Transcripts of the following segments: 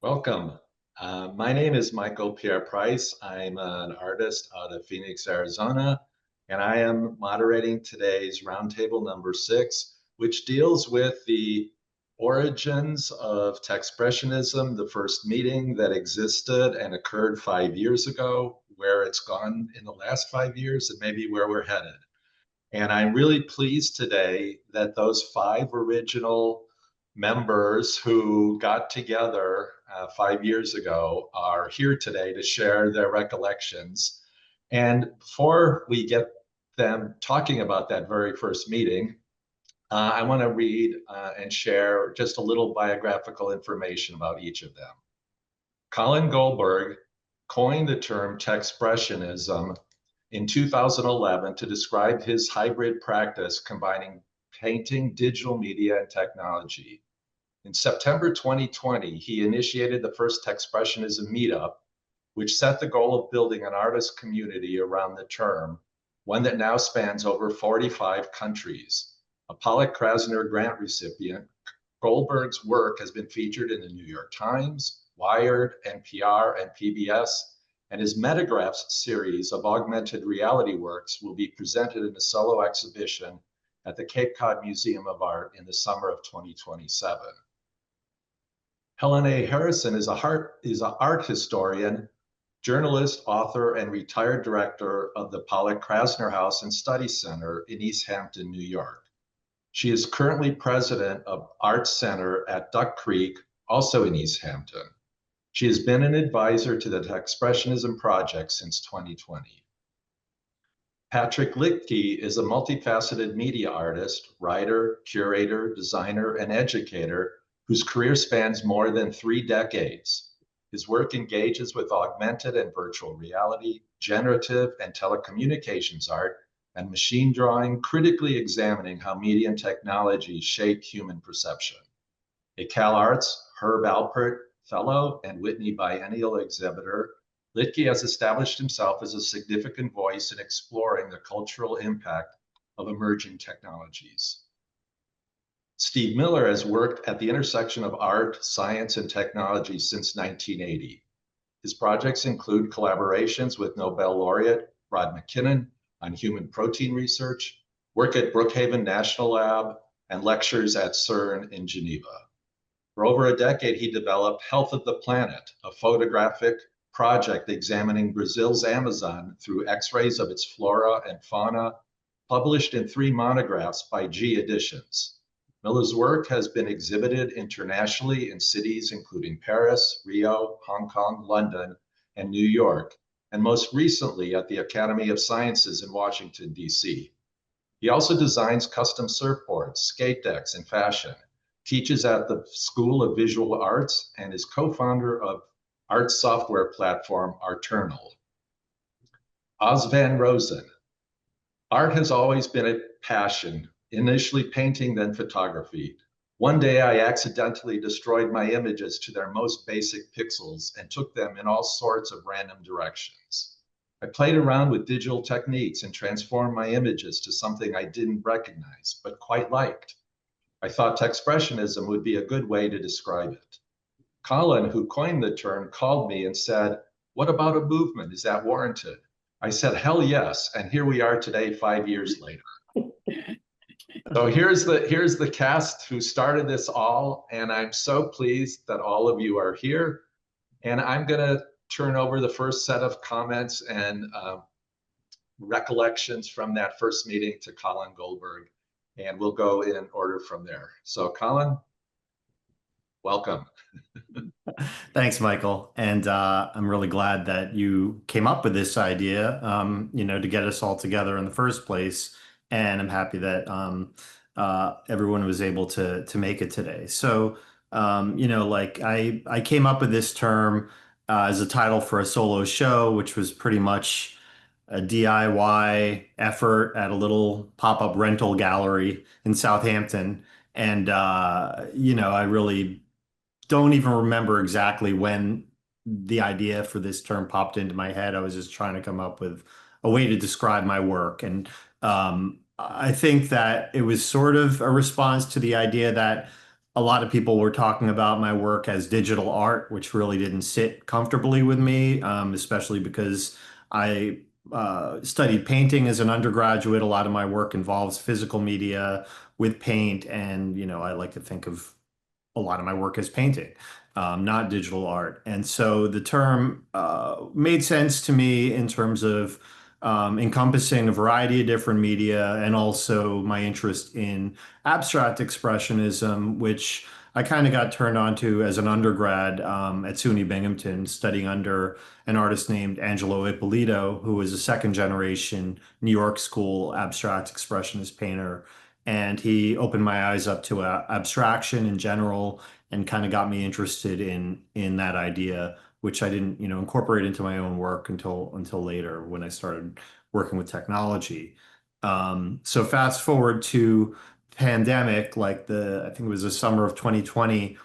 Welcome. My name is Michael Pierre Price. I'm an artist out of Phoenix, Arizona, and I am moderating today's Roundtable number 6, which deals with the origins of Techspressionism, the first meeting that existed and occurred 5 years ago, where it's gone in the last 5 years, and maybe where we're headed. And I'm really pleased today that those 5 original members who got together 5 years ago are here today to share their recollections. And before we get them talking about that very first meeting, I want to read and share just a little biographical information about each of them. Colin Goldberg coined the term Techspressionism in 2011 to describe his hybrid practice combining painting, digital media, and technology. In September 2020, he initiated the first Techspressionism meetup, which set the goal of building an artist community around the term, one that now spans over 45 countries. A Pollock-Krasner Grant recipient, Goldberg's work has been featured in the New York Times, Wired, NPR, and PBS, and his Metagraphs series of augmented reality works will be presented in a solo exhibition at the Cape Cod Museum of Art in the summer of 2027. Helen Harrison is an art historian, journalist, author, and retired director of the Pollock-Krasner House and Study Center in East Hampton, New York. She is currently president of Arts Center at Duck Creek, also in East Hampton. She has been an advisor to the Techspressionism Project since 2020. Patrick Lichty is a multifaceted media artist, writer, curator, designer, and educator whose career spans more than 3 decades. His work engages with augmented and virtual reality, generative and telecommunications art, and machine drawing, critically examining how media and technology shape human perception. A CalArts Herb Alpert Fellow and Whitney Biennial exhibitor, Lichty has established himself as a significant voice in exploring the cultural impact of emerging technologies. Steve Miller has worked at the intersection of art, science, and technology since 1980. His projects include collaborations with Nobel laureate Rod McKinnon on human protein research, work at Brookhaven National Lab, and lectures at CERN in Geneva. For over a decade, he developed Health of the Planet, a photographic project examining Brazil's Amazon through X-rays of its flora and fauna, published in 3 monographs by G Editions. Miller's work has been exhibited internationally in cities including Paris, Rio, Hong Kong, London, and New York, and most recently at the Academy of Sciences in Washington, D.C. He also designs custom surfboards, skate decks, and fashion, teaches at the School of Visual Arts, and is co-founder of art software platform Arternal. Oz Van Rosen. Art has always been a passion, initially painting, then photography. One day I accidentally destroyed my images to their most basic pixels and took them in all sorts of random directions. I played around with digital techniques and transformed my images to something I didn't recognize, but quite liked. I thought Techspressionism would be a good way to describe it. Colin, who coined the term, called me and said, "What about a movement? Is that warranted?" I said, "Hell yes," and here we are today, 5 years later. So here's the cast who started this all, and I'm so pleased that all of you are here. And I'm going to turn over the first set of comments and recollections from that first meeting to Colin Goldberg, and we'll go in order from there. So Colin, welcome. Thanks, Michael. And I'm really glad that you came up with this idea, to get us all together in the first place. And I'm happy that everyone was able to make it today. So, I came up with this term as a title for a solo show, which was pretty much a DIY effort at a little pop-up rental gallery in Southampton. And, I really don't even remember exactly when the idea for this term popped into my head. I was just trying to come up with a way to describe my work. And I think that it was sort of a response to the idea that a lot of people were talking about my work as digital art, which really didn't sit comfortably with me, especially because I studied painting as an undergraduate. A lot of my work involves physical media with paint, and I like to think of a lot of my work as painting, not digital art. And so the term made sense to me in terms of encompassing a variety of different media and also my interest in abstract expressionism, which I kind of got turned on to as an undergrad at SUNY Binghamton, studying under an artist named Angelo Ippolito, who was a second generation New York School abstract expressionist painter. And he opened my eyes up to abstraction in general and kind of got me interested in that idea, which I didn't, incorporate into my own work until later when I started working with technology. So fast forward to pandemic, like I think it was the summer of 2020.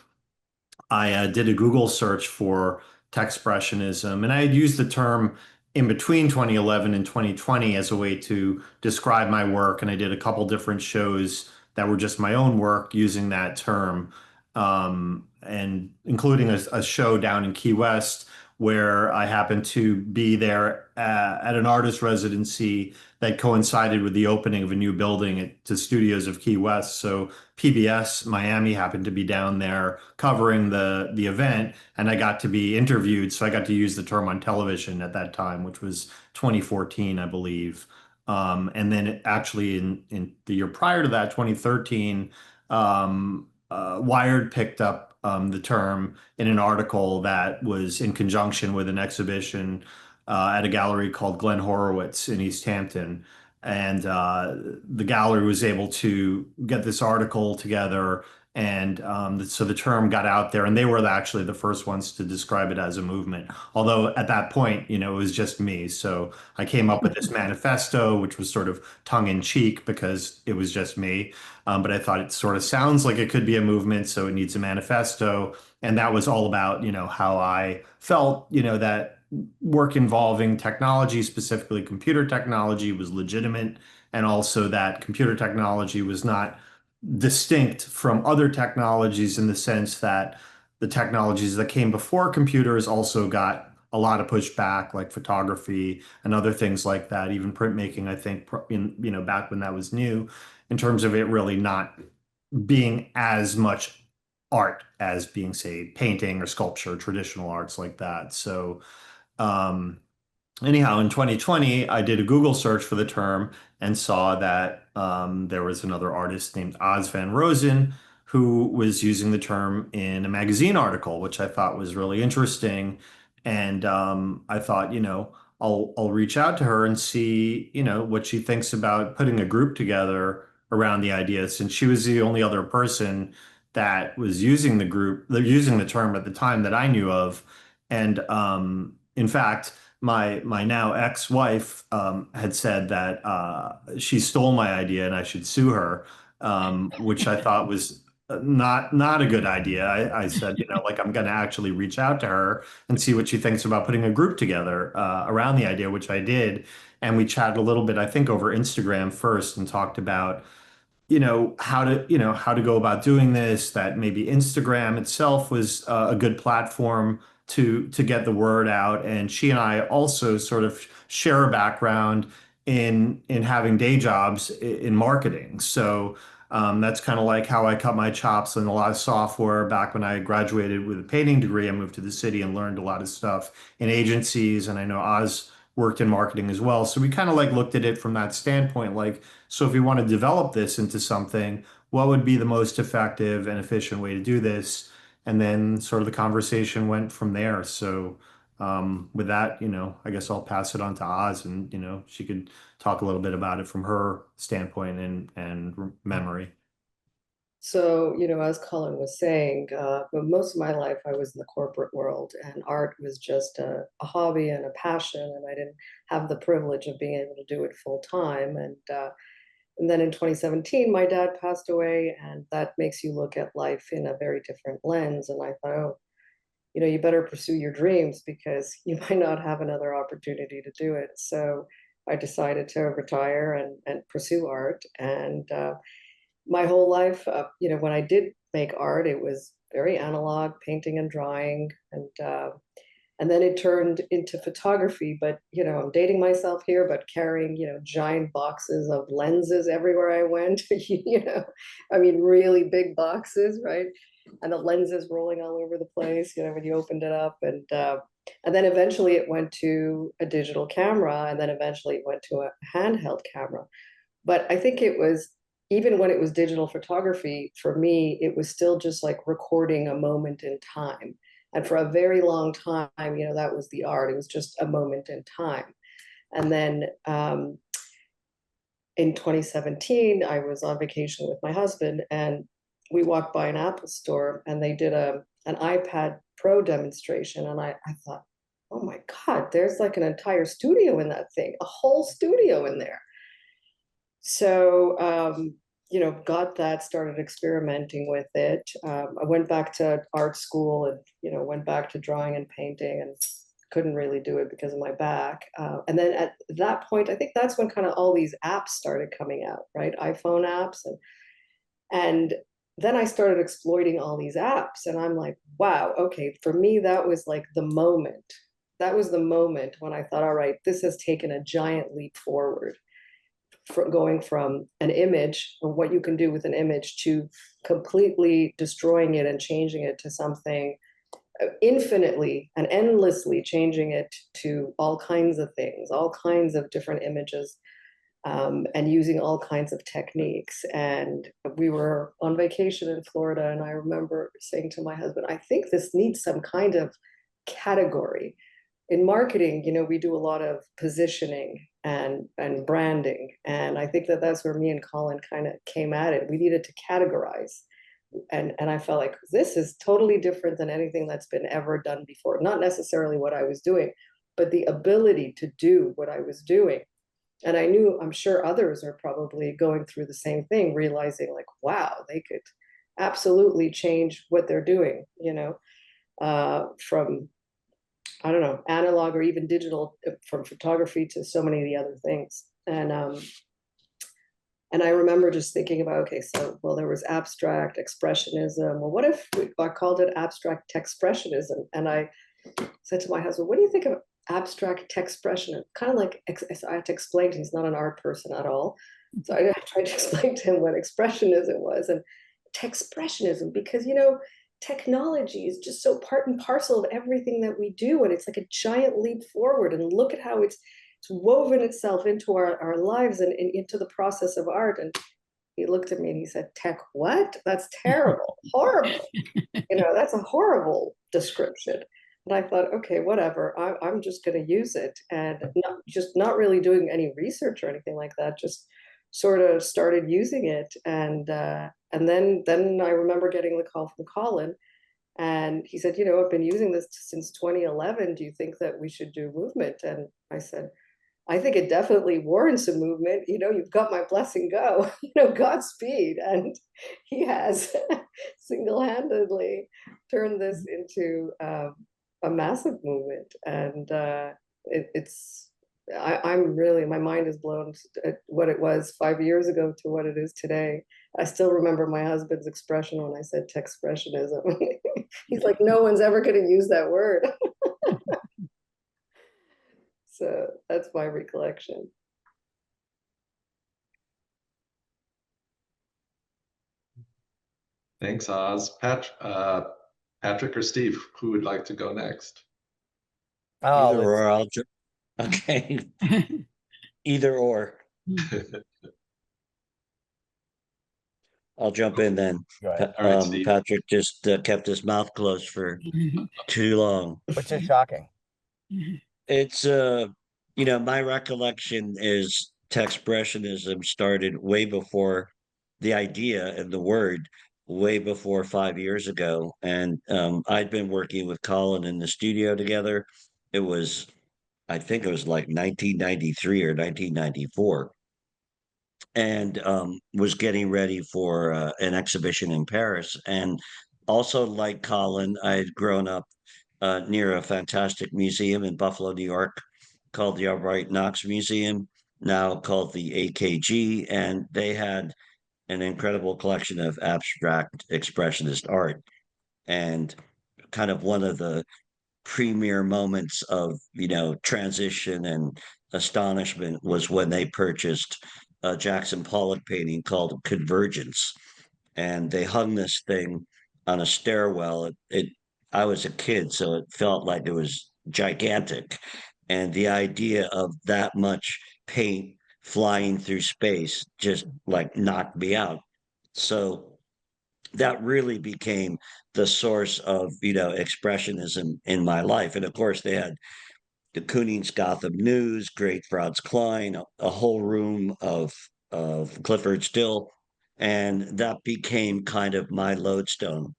I did a Google search for Techspressionism, and I had used the term in between 2011 and 2020 as a way to describe my work. And I did a couple different shows that were just my own work using that term, and including a show down in Key West where I happened to be there at an artist residency that coincided with the opening of a new building at the studios of Key West. So PBS Miami happened to be down there covering the event, and I got to be interviewed. So I got to use the term on television at that time, which was 2014, I believe. And then actually in the year prior to that, 2013, Wired picked up the term in an article that was in conjunction with an exhibition at a gallery called Glenn Horowitz in East Hampton. And the gallery was able to get this article together. And so the term got out there, and they were actually the first ones to describe it as a movement. Although at that point, it was just me. So I came up with this manifesto, which was sort of tongue in cheek because it was just me. But I thought it sort of sounds like it could be a movement, so it needs a manifesto. And that was all about, how I felt, that work involving technology, specifically computer technology, was legitimate, and also that computer technology was not distinct from other technologies in the sense that the technologies that came before computers also got a lot of pushback, like photography and other things like that. Even printmaking, I think, back when that was new, in terms of it really not being as much art as being, say, painting or sculpture, traditional arts like that. So, um, anyhow, in 2020, I did a Google search for the term and saw that there was another artist named Oz Van Rosen who was using the term in a magazine article, which I thought was really interesting. And I thought, I'll reach out to her and see, what she thinks about putting a group together around the idea, since she was the only other person that was using using the term at the time that I knew of. And in fact, my now ex-wife had said that she stole my idea and I should sue her, which I thought was not a good idea. I said, like, I'm going to actually reach out to her and see what she thinks about putting a group together around the idea, which I did. And we chatted a little bit, I think, over Instagram first, and talked about how to go about doing this, that maybe Instagram itself was a good platform to get the word out. And she and I also sort of share a background in having day jobs in marketing. So that's kind of like how I cut my chops in a lot of software back when I graduated with a painting degree. I moved to the city and learned a lot of stuff in agencies, and I know Oz worked in marketing as well. So we kind of like looked at it from that standpoint, like, so if we want to develop this into something, what would be the most effective and efficient way to do this? And then sort of the conversation went from there. So with that, I guess I'll pass it on to Oz, and she could talk a little bit about it from her standpoint and memory. So, as Colin was saying, but most of my life I was in the corporate world, and art was just a hobby and a passion, and I didn't have the privilege of being able to do it full time. And then in 2017, my dad passed away, and that makes you look at life in a very different lens. And I thought, oh, you better pursue your dreams because you might not have another opportunity to do it. So I decided to retire and pursue art. And my whole life, when I did make art. It was very analog, painting and drawing, and then it turned into photography. But I'm dating myself here, but carrying giant boxes of lenses everywhere I went. I mean, really big boxes, right? And the lenses rolling all over the place. When you opened it up, and then eventually it went to a digital camera, and then eventually it went to a handheld camera. But I think it was, even when it was digital photography, for me, it was still just like recording a moment in time. And for a very long time, that was the art. It was just a moment in time. And then in 2017, I was on vacation with my husband, and we walked by an Apple store, and they did an iPad Pro demonstration. And I thought, oh my God, there's like an entire studio in that thing, a whole studio in there. So, got that, started experimenting with it. I went back to art school and, went back to drawing and painting, and couldn't really do it because of my back. And then at that point, I think that's when kind of all these apps started coming out, right? iPhone apps. And then I started exploiting all these apps, and I'm like, wow, okay, for me, that was like the moment. That was the moment when I thought, all right, this has taken a giant leap forward, going from an image, or what you can do with an image, to completely destroying it and changing it to something infinitely and endlessly, changing it to all kinds of things, all kinds of different images, and using all kinds of techniques. And we were on vacation in Florida, and I remember saying to my husband, I think this needs some kind of category. In marketing, we do a lot of positioning and branding. And I think that's where me and Colin kind of came at it. We needed to categorize. And I felt like this is totally different than anything that's been ever done before. Not necessarily what I was doing, but the ability to do what I was doing. And I'm sure others are probably going through the same thing, realizing like, wow, they could absolutely change what they're doing, from, I don't know, analog or even digital, from photography to so many of the other things. And I remember just thinking about, okay, so, well, there was abstract expressionism. Well, what if I called it abstract Techspressionism? And I said to my husband, what do you think of abstract Techspressionism? Kind of like, I had to explain to him, he's not an art person at all. So I tried to explain to him what expressionism was, and Techspressionism, because, technology is just so part and parcel of everything that we do. And it's like a giant leap forward. And look at how it's woven itself into our lives and into the process of art. And he looked at me and he said, Tech what? That's terrible, horrible. That's a horrible description. And I thought, okay, whatever, I'm just going to use it, and not really doing any research or anything like that, just sort of started using it. And then I remember getting the call from Colin, and he said, I've been using this since 2011. Do you think that we should do movement? And I said, I think it definitely warrants a movement. You've got my blessing, go, Godspeed. And he has single-handedly turned this into a massive movement. And I'm really, my mind is blown at what it was 5 years ago to what it is today. I still remember my husband's expression when I said Techspressionism. He's like, no one's ever going to use that word. So that's my recollection. Thanks, Oz. Patrick or Steve, who would like to go next? Either or, I'll okay. Either or. I'll jump in then. All right, Steve. Patrick just kept his mouth closed for too long. Which is shocking. It's my recollection is Techspressionism started way before the idea and the word, way before 5 years ago. And I'd been working with Colin in the studio together. I think it was like 1993 or 1994. And was getting ready for an exhibition in Paris. And also, like Colin, I had grown up near a fantastic museum in Buffalo, New York, called the Albright Knox Museum, now called the AKG. And they had an incredible collection of abstract expressionist art. And kind of one of the premier moments of, transition and astonishment was when they purchased a Jackson Pollock painting called Convergence. And they hung this thing on a stairwell. I was a kid, so it felt like it was gigantic. And the idea of that much paint flying through space just like knocked me out. So that really became the source of, expressionism in my life. And of course, they had the Kooning's Gotham News, Great Franz Klein, a whole room of Clifford Still, and that became kind of my lodestone.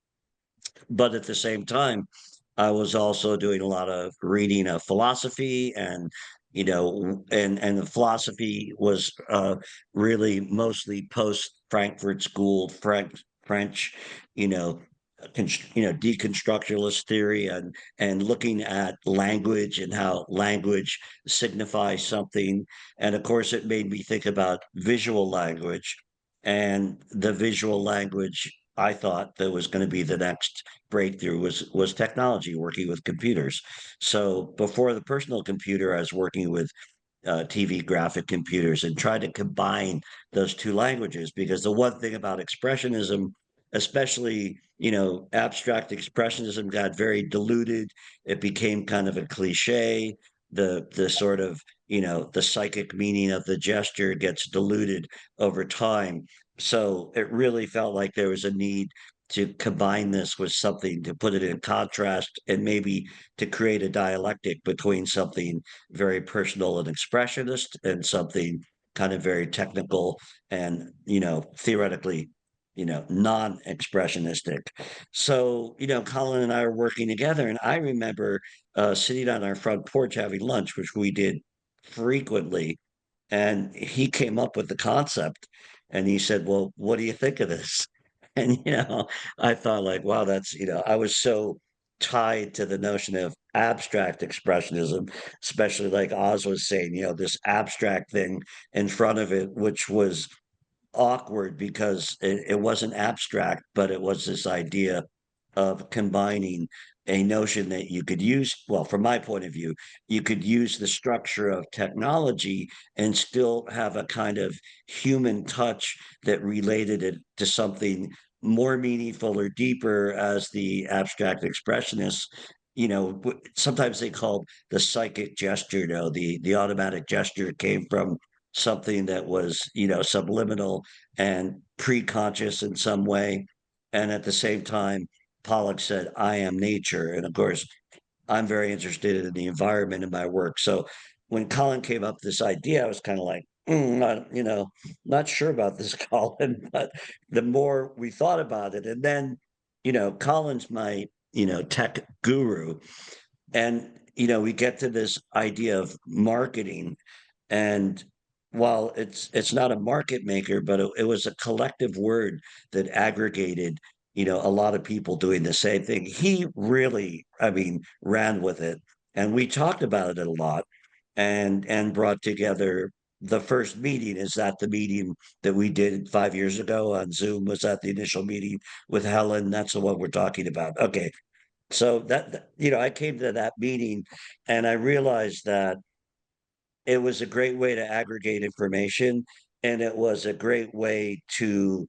But at the same time, I was also doing a lot of reading of philosophy, and and the philosophy was really mostly post Frankfurt School French, you know, deconstructionist theory, and looking at language and how language signifies something. And of course, it made me think about visual language, and the visual language I thought that was going to be the next breakthrough was technology, working with computers. So before the personal computer, I was working with TV graphic computers and tried to combine those two languages, because the one thing about expressionism, especially abstract expressionism, got very diluted. It became kind of a cliche. The sort of the psychic meaning of the gesture gets diluted over time. So it really felt like there was a need to combine this with something, to put it in contrast, and maybe to create a dialectic between something very personal and expressionist and something kind of very technical and theoretically non-expressionistic. So Colin and I are working together, and I remember sitting on our front porch having lunch, which we did frequently, and he came up with the concept, and he said, well, what do you think of this? And I thought, like, wow, that's I was so tied to the notion of abstract expressionism, especially like Oz was saying, this abstract thing in front of it, which was awkward because it wasn't abstract, but it was this idea of combining a notion that you could use, well, from my point of view, you could use the structure of technology and still have a kind of human touch that related it to something more meaningful or deeper, as the abstract expressionists sometimes they called the psychic gesture. The automatic gesture came from something that was subliminal and pre-conscious in some way. And at the same time, Pollock said, I am nature. And of course, I'm very interested in the environment in my work. So when Colin came up with this idea, I was kind of like, not sure about this, Colin. But the more we thought about it, and then, Colin's my, tech guru. And, we get to this idea of marketing. And while it's not a market maker, but it was a collective word that aggregated a lot of people doing the same thing. He really, I mean, ran with it, and we talked about it a lot, and brought together the first meeting. Is that the meeting that we did 5 years ago on Zoom? Was that the initial meeting with Helen? That's the one we're talking about. Okay, so I came to that meeting, and I realized that it was a great way to aggregate information, and it was a great way to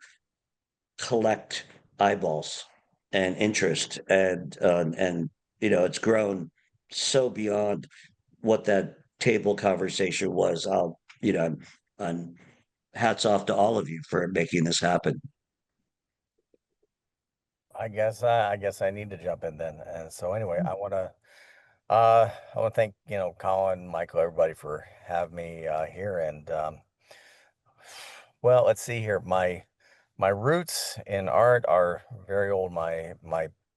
collect eyeballs and interest, and it's grown so beyond what that table conversation was. I'm hats off to all of you for making this happen. I guess I need to jump in then. And so anyway, I want to thank, Colin, Michael, everybody for having me here. And well, let's see here. My roots in art are very old. My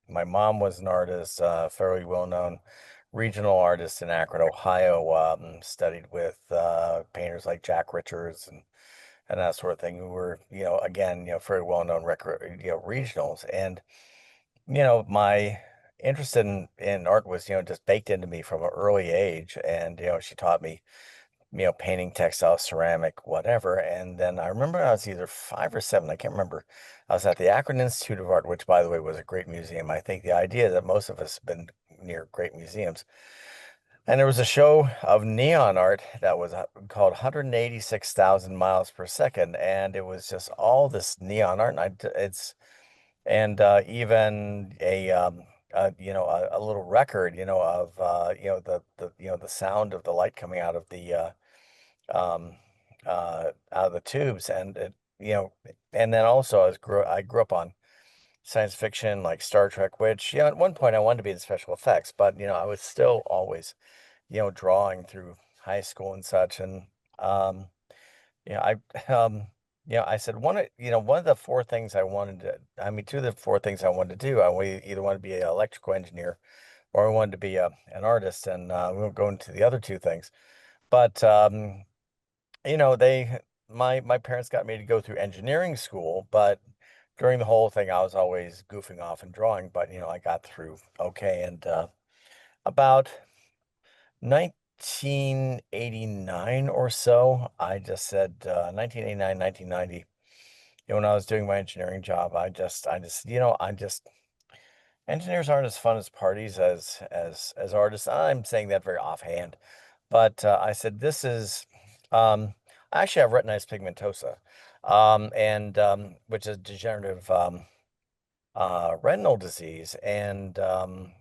mom was an artist, fairly well known regional artist in Akron, Ohio. Studied with painters like Jack Richards and that sort of thing, who were, again, very well known record, regionals. And my interest in art was, just baked into me from an early age. And, she taught me, painting, textile, ceramic, whatever. And then I remember I was either 5 or 7, I can't remember. I was at the Akron Institute of Art, which, by the way, was a great museum. I think the idea that most of us have been near great museums. And there was a show of neon art that was called 186,000 miles per second, and it was just all this neon art. And even a little record, of the sound of the light coming out of the out of the tubes, and and then also I grew up on science fiction like Star Trek, which at one point I wanted to be in special effects, but I was still always drawing through high school and such. And I I said one of the 4 things I wanted to, I mean, 2 of the 4 things I wanted to do, either wanted to be an electrical engineer or I wanted to be an artist, and we won't go into the other 2 things. But they my parents got me to go through engineering school, but during the whole thing I was always goofing off and drawing, but I got through okay. And about 1989 or so, I just said 1989, 1990, when I was doing my engineering job, engineers aren't as fun as parties as artists. I'm saying that very offhand, but I said this is I actually have retinitis pigmentosa, and which is degenerative retinal disease, and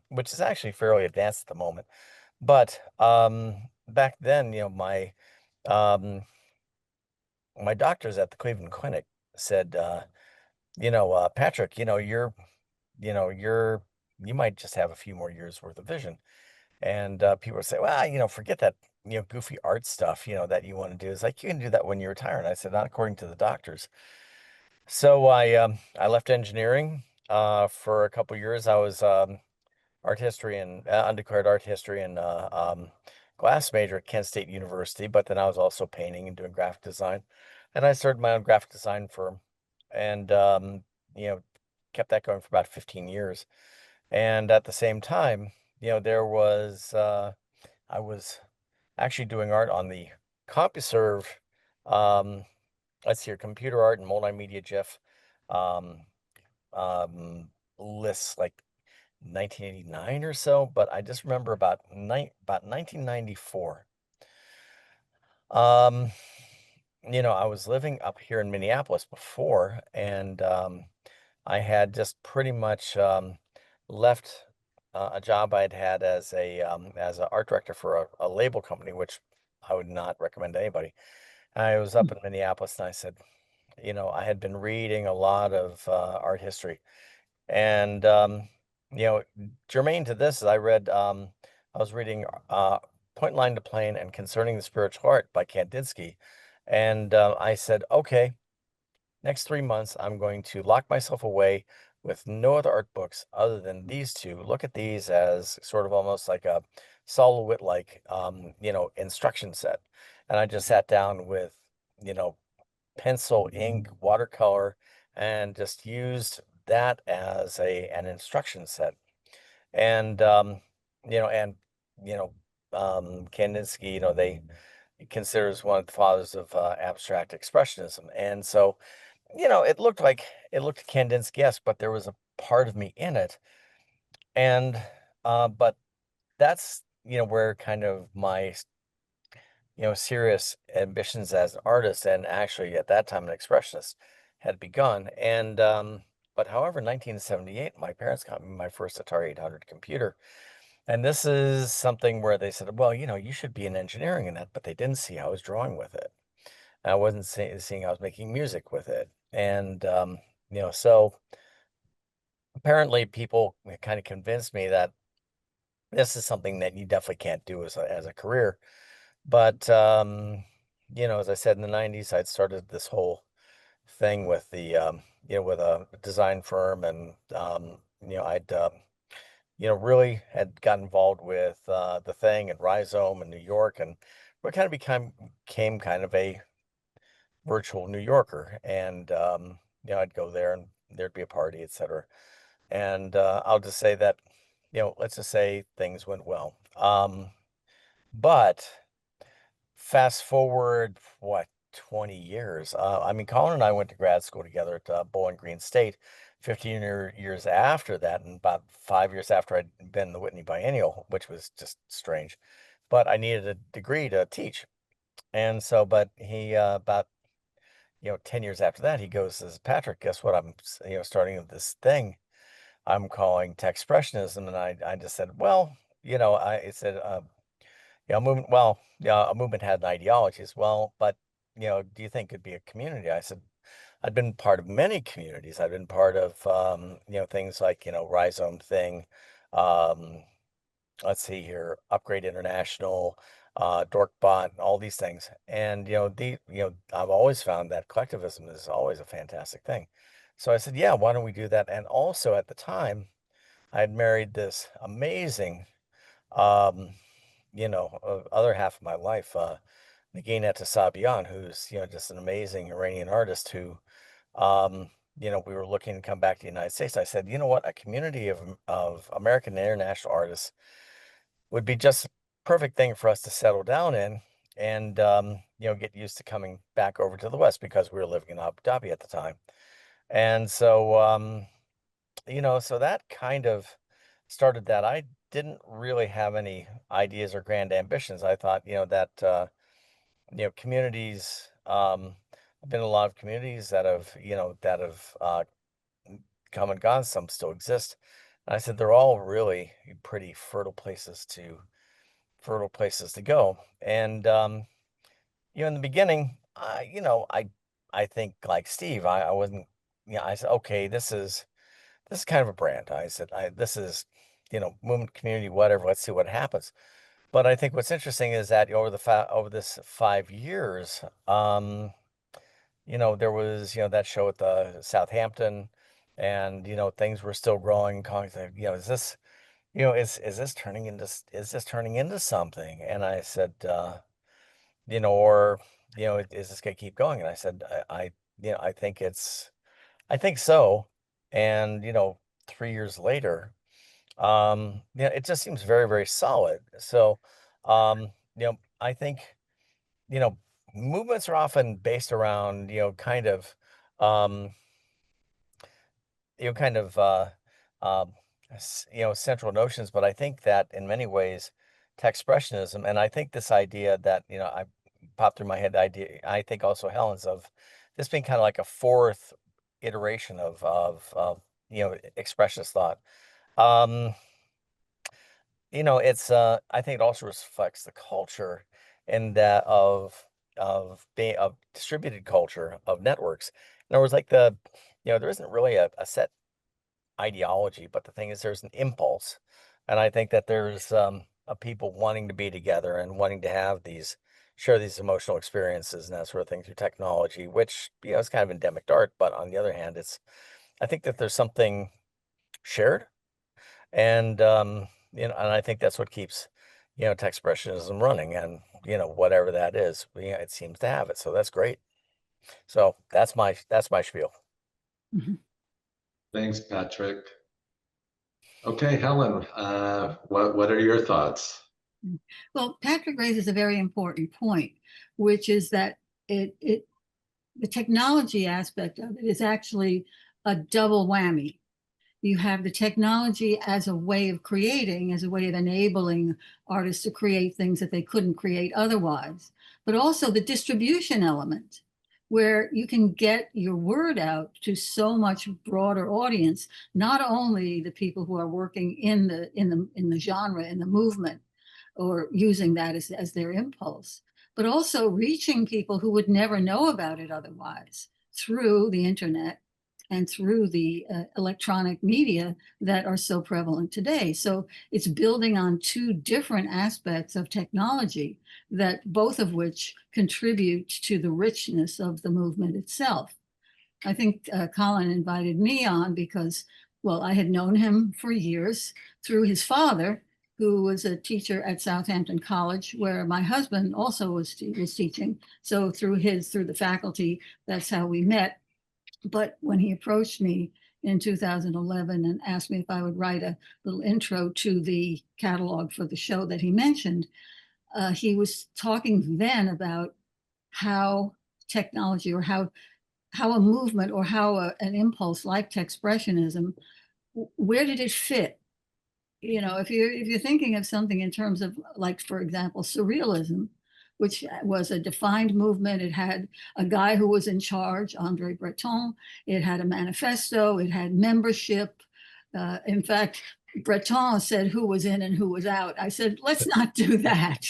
which is actually fairly advanced at the moment. But back then, um, my doctors at the Cleveland Clinic said, Patrick, you might just have a few more years worth of vision. And people would say, well, forget that, goofy art stuff, that you want to do. It's like, you can do that when you retire. And I said, not according to the doctors. So I left engineering for a couple years. I was art history and undeclared art history and glass major at Kent State University, but then I was also painting and doing graphic design. And I started my own graphic design firm, and kept that going for about 15 years. And at the same time, there was I was actually doing art on the CompuServe, um, let's see here, computer art and multimedia GIF um, lists, like 1989 or so, but I just remember about 1994. I was living up here in Minneapolis before, and I had just pretty much left a job I'd had as an art director for a label company, which I would not recommend to anybody. I was up in Minneapolis, and I said, I had been reading a lot of art history, and germane to this is I was reading Point Line to Plane and Concerning the Spiritual Art by Kandinsky, and I said, okay, next 3 months I'm going to lock myself away with no other art books other than these 2. Look at these as sort of almost like a Sol LeWitt like instruction set, and I just sat down with pencil, ink, watercolor, and just used that as an instruction set. And Kandinsky, they considers one of the fathers of abstract expressionism. And so, it looked Kandinsky-esque, but there was a part of me in it. And but that's where kind of my serious ambitions as an artist, and actually at that time an expressionist, had begun. And but however, in 1978, my parents got me my first Atari 800 computer. And this is something where they said, well, you should be in engineering in that, but they didn't see I was drawing with it. I wasn't seeing I was making music with it. And so apparently people kind of convinced me that this is something that you definitely can't do as a career. But as I said, in the 90s, I'd started this whole thing with with a design firm, and I'd really had got involved with the Thing and Rhizome in New York, and we kind of became kind of a virtual New Yorker. And I'd go there, and there'd be a party, etc. And I'll just say that, let's just say things went well. But fast forward, what, 20 years. I mean, Colin and I went to grad school together at Bowling Green State 15 years after that, and about 5 years after I'd been in the Whitney Biennial, which was just strange. But I needed a degree to teach. And so, but he, about, 10 years after that, he goes, says, Patrick, guess what? I'm, starting this thing I'm calling Techspressionism. And I just said, well, I said, yeah, a movement had an ideology as well, but, do you think it'd be a community? I said, I've been part of many communities. I've been part of, things like, Rhizome Thing, um, let's see here, Upgrade International, Dorkbot, all these things. And, I've always found that collectivism is always a fantastic thing. So I said, yeah, why don't we do that? And also at the time, I had married this amazing, um, other half of my life, Naginata Sabian, who's, just an amazing Iranian artist who, we were looking to come back to the United States. I said, you know what, a community of American and international artists would be just a perfect thing for us to settle down in and, get used to coming back over to the West because we were living in Abu Dhabi at the time. And so, so that kind of started that. I didn't really have any ideas or grand ambitions. I thought, that, communities, I've been in a lot of communities that have come and gone. Some still exist. And I said, they're all really pretty fertile places to go. And, in the beginning, I think like Steve, I wasn't, I said, okay, this is kind of a brand. I said, this is, movement, community, whatever. Let's see what happens. But I think what's interesting is that over this 5 years, there was, that show at the Southampton, and things were still growing. Colin said, is this, is this turning into something? And I said, or is this gonna keep going? And I said, I think I think so. And 3 years later, it just seems very, very solid. So, I think, you know, movements are often based around, um, kind of, um, central notions. But I think that in many ways, Techspressionism, and I think this idea that, I popped through my head, idea, I think also Helen's, of this being kind of like a fourth iteration of expressionist thought. Um, it's I think it also reflects the culture and that of being of distributed culture of networks. In other words, like there isn't really a set ideology, but the thing is there's an impulse. And I think that there's a people wanting to be together and wanting to have share these emotional experiences and that sort of thing through technology, which is kind of endemic to art. But on the other hand, I think that there's something shared. And and I think that's what keeps Techspressionism running, and whatever that is, it seems to have it. So that's great. So that's my spiel. Mhm. Thanks, Patrick. Okay, Helen, what are your thoughts? Well, Patrick raises a very important point, which is that the technology aspect of it is actually a double whammy. You have the technology as a way of creating, as a way of enabling artists to create things that they couldn't create otherwise, but also the distribution element, where you can get your word out to so much broader audience, not only the people who are working in the genre, in the movement, or using that as their impulse, but also reaching people who would never know about it otherwise through the internet and through the electronic media that are so prevalent today. So it's building on two different aspects of technology, that both of which contribute to the richness of the movement itself. I think Colin invited me on because, well, I had known him for years through his father, who was a teacher at Southampton College, where my husband also was teaching. So through the faculty, that's how we met. But when he approached me in 2011 and asked me if I would write a little intro to the catalog for the show that he mentioned, he was talking then about how technology, or how a movement, or how an impulse like Techspressionism, where did it fit? You know, if you're thinking of something in terms of, like, for example, surrealism, which was a defined movement. It had a guy who was in charge, Andre Breton. It had a manifesto. It had membership. In fact, Breton said who was in and who was out. I said, let's not do that.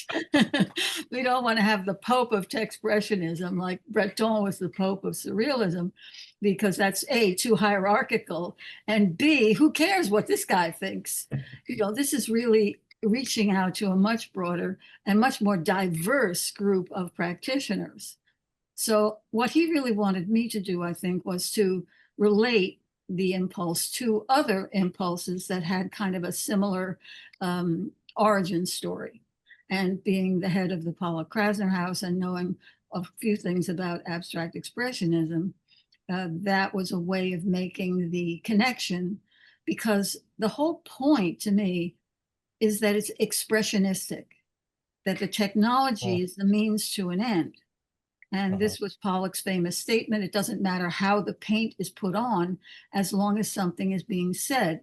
We don't want to have the Pope of Techspressionism, like Breton was the Pope of surrealism, because that's A, too hierarchical, and B, who cares what this guy thinks? You know, this is really reaching out to a much broader and much more diverse group of practitioners. So what he really wanted me to do, I think, was to relate the impulse to other impulses that had kind of a similar origin story. And being the head of the Pollock-Krasner House and knowing a few things about abstract expressionism, that was a way of making the connection, because the whole point to me is that it's expressionistic, that the technology is the means to an end. And this was Pollock's famous statement: it doesn't matter how the paint is put on, as long as something is being said.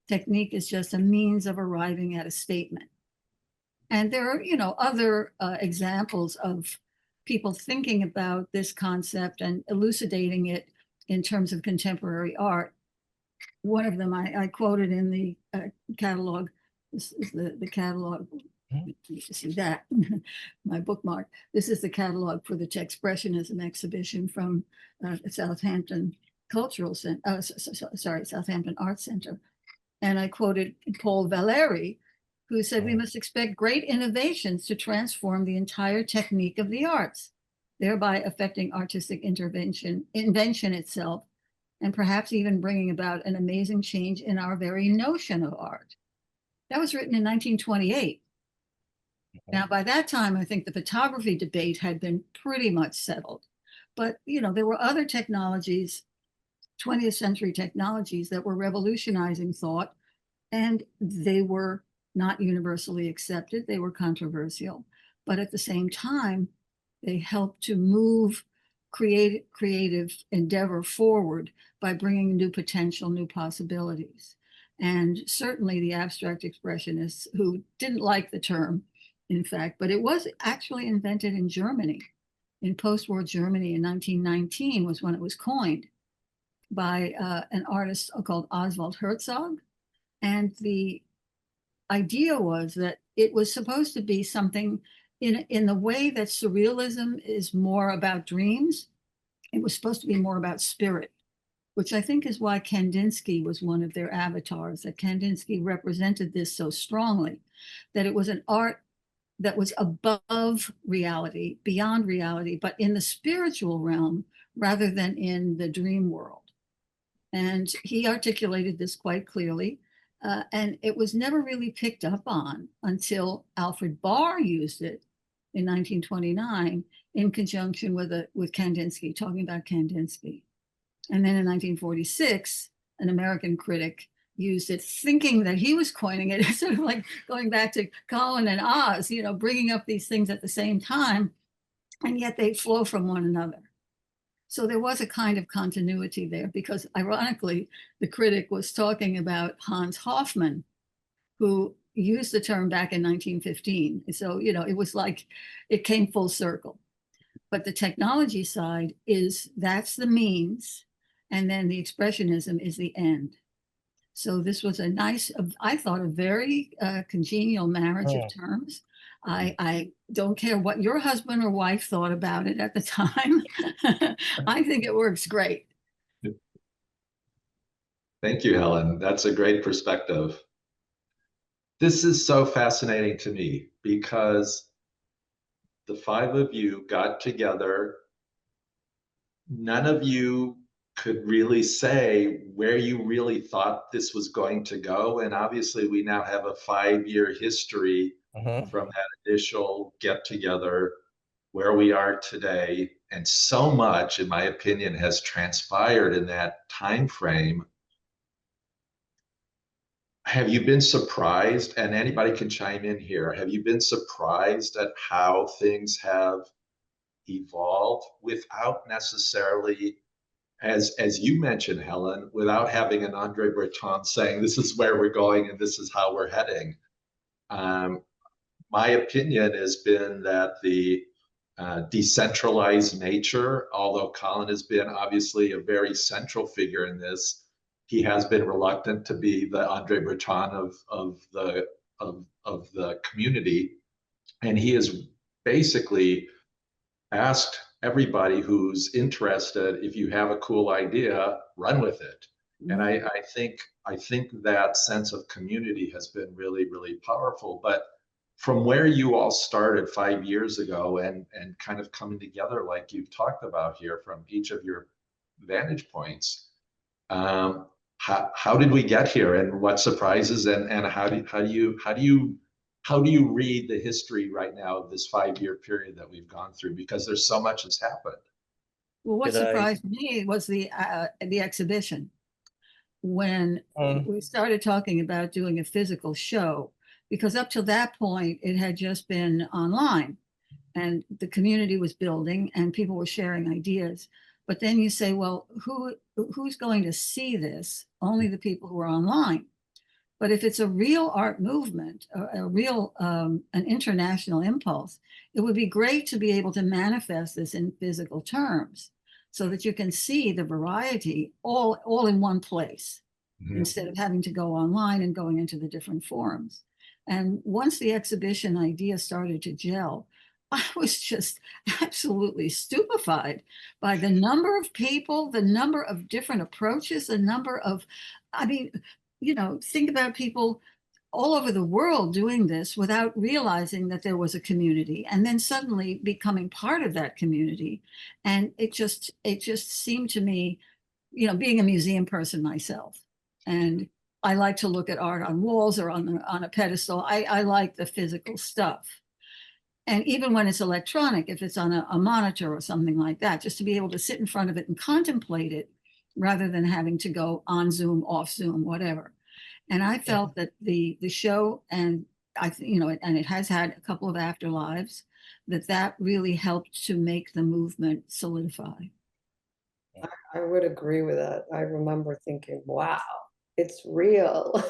Technique is just a means of arriving at a statement. And there are, you know, other examples of people thinking about this concept and elucidating it in terms of contemporary art. One of them I quoted in the catalog. This is the catalog. You can see that, my bookmark. This is the catalog for the Techspressionism exhibition from Southampton Cultural Center, Southampton Art Center. And I quoted Paul Valéry, who said, we must expect great innovations to transform the entire technique of the arts, thereby affecting artistic invention itself, and perhaps even bringing about an amazing change in our very notion of art. That was written in 1928. Now, by that time, I think the photography debate had been pretty much settled. But, you know, there were other technologies, 20th century technologies, that were revolutionizing thought, and they were not universally accepted. They were controversial. But at the same time, they helped to move creative endeavor forward by bringing new potential, new possibilities. And certainly the abstract expressionists, who didn't like the term, in fact, but it was actually invented in Germany, in post-war Germany in 1919 was when it was coined by an artist called Oswald Herzog. And the idea was that it was supposed to be something in the way that surrealism is more about dreams. It was supposed to be more about spirit, which I think is why Kandinsky was one of their avatars, that Kandinsky represented this so strongly, that it was an art that was above reality, beyond reality, but in the spiritual realm rather than in the dream world. And he articulated this quite clearly. And it was never really picked up on until Alfred Barr used it in 1929 in conjunction with Kandinsky, talking about Kandinsky. And then in 1946, an American critic used it, thinking that he was coining it, sort of like going back to Colin and Oz, you know, bringing up these things at the same time, and yet they flow from one another. So there was a kind of continuity there, because ironically, the critic was talking about Hans Hofmann, who used the term back in 1915. So, you know, it was like it came full circle. But the technology side that's the means, and then the expressionism is the end. So this was a nice, I thought, a very congenial marriage of terms. I don't care what your husband or wife thought about it at the time. I think it works great. Thank you, Helen. That's a great perspective. This is so fascinating to me because the five of you got together. None of you could really say where you really thought this was going to go. And obviously we now have a 5-year history from that initial get together where we are today. And so much, in my opinion, has transpired in that time frame. have you been surprised, and anybody can chime in here, have you been surprised at how things have evolved without necessarily, as you mentioned, Helen, without having an Andre Breton saying this is where we're going and this is how we're heading? My opinion has been that the decentralized nature, although Colin has been obviously a very central figure in this, he has been reluctant to be the Andre Breton of the community, and he has basically asked everybody who's interested, if you have a cool idea, run with it. And I think that sense of community has been really, really powerful. But from where you all started 5 years ago and kind of coming together like you've talked about here from each of your vantage points, how did we get here, and what surprises, and how do you read the history right now of this 5 year period that we've gone through? Because there's so much has happened. Well, what Could I- surprised me was the exhibition. When we started talking about doing a physical show, because up till that point, it had just been online and the community was building and people were sharing ideas. But then you say, well, who's going to see this? Only the people who are online. But if it's a real art movement, a real an international impulse, it would be great to be able to manifest this in physical terms so that you can see the variety all in one place, instead of having to go online and going into the different forums. And once the exhibition idea started to gel, I was just absolutely stupefied by the number of people, the number of different approaches, the number of, I mean, think about people all over the world doing this without realizing that there was a community, and then suddenly becoming part of that community. And it just seemed to me, being a museum person myself, and I like to look at art on walls or on a pedestal. I like the physical stuff. And even when it's electronic, if it's on a monitor or something like that, just to be able to sit in front of it and contemplate it rather than having to go on Zoom, off Zoom, whatever. And I felt that the show, and and it has had a couple of afterlives, that really helped to make the movement solidify. I would agree with that. I remember thinking, wow, it's real,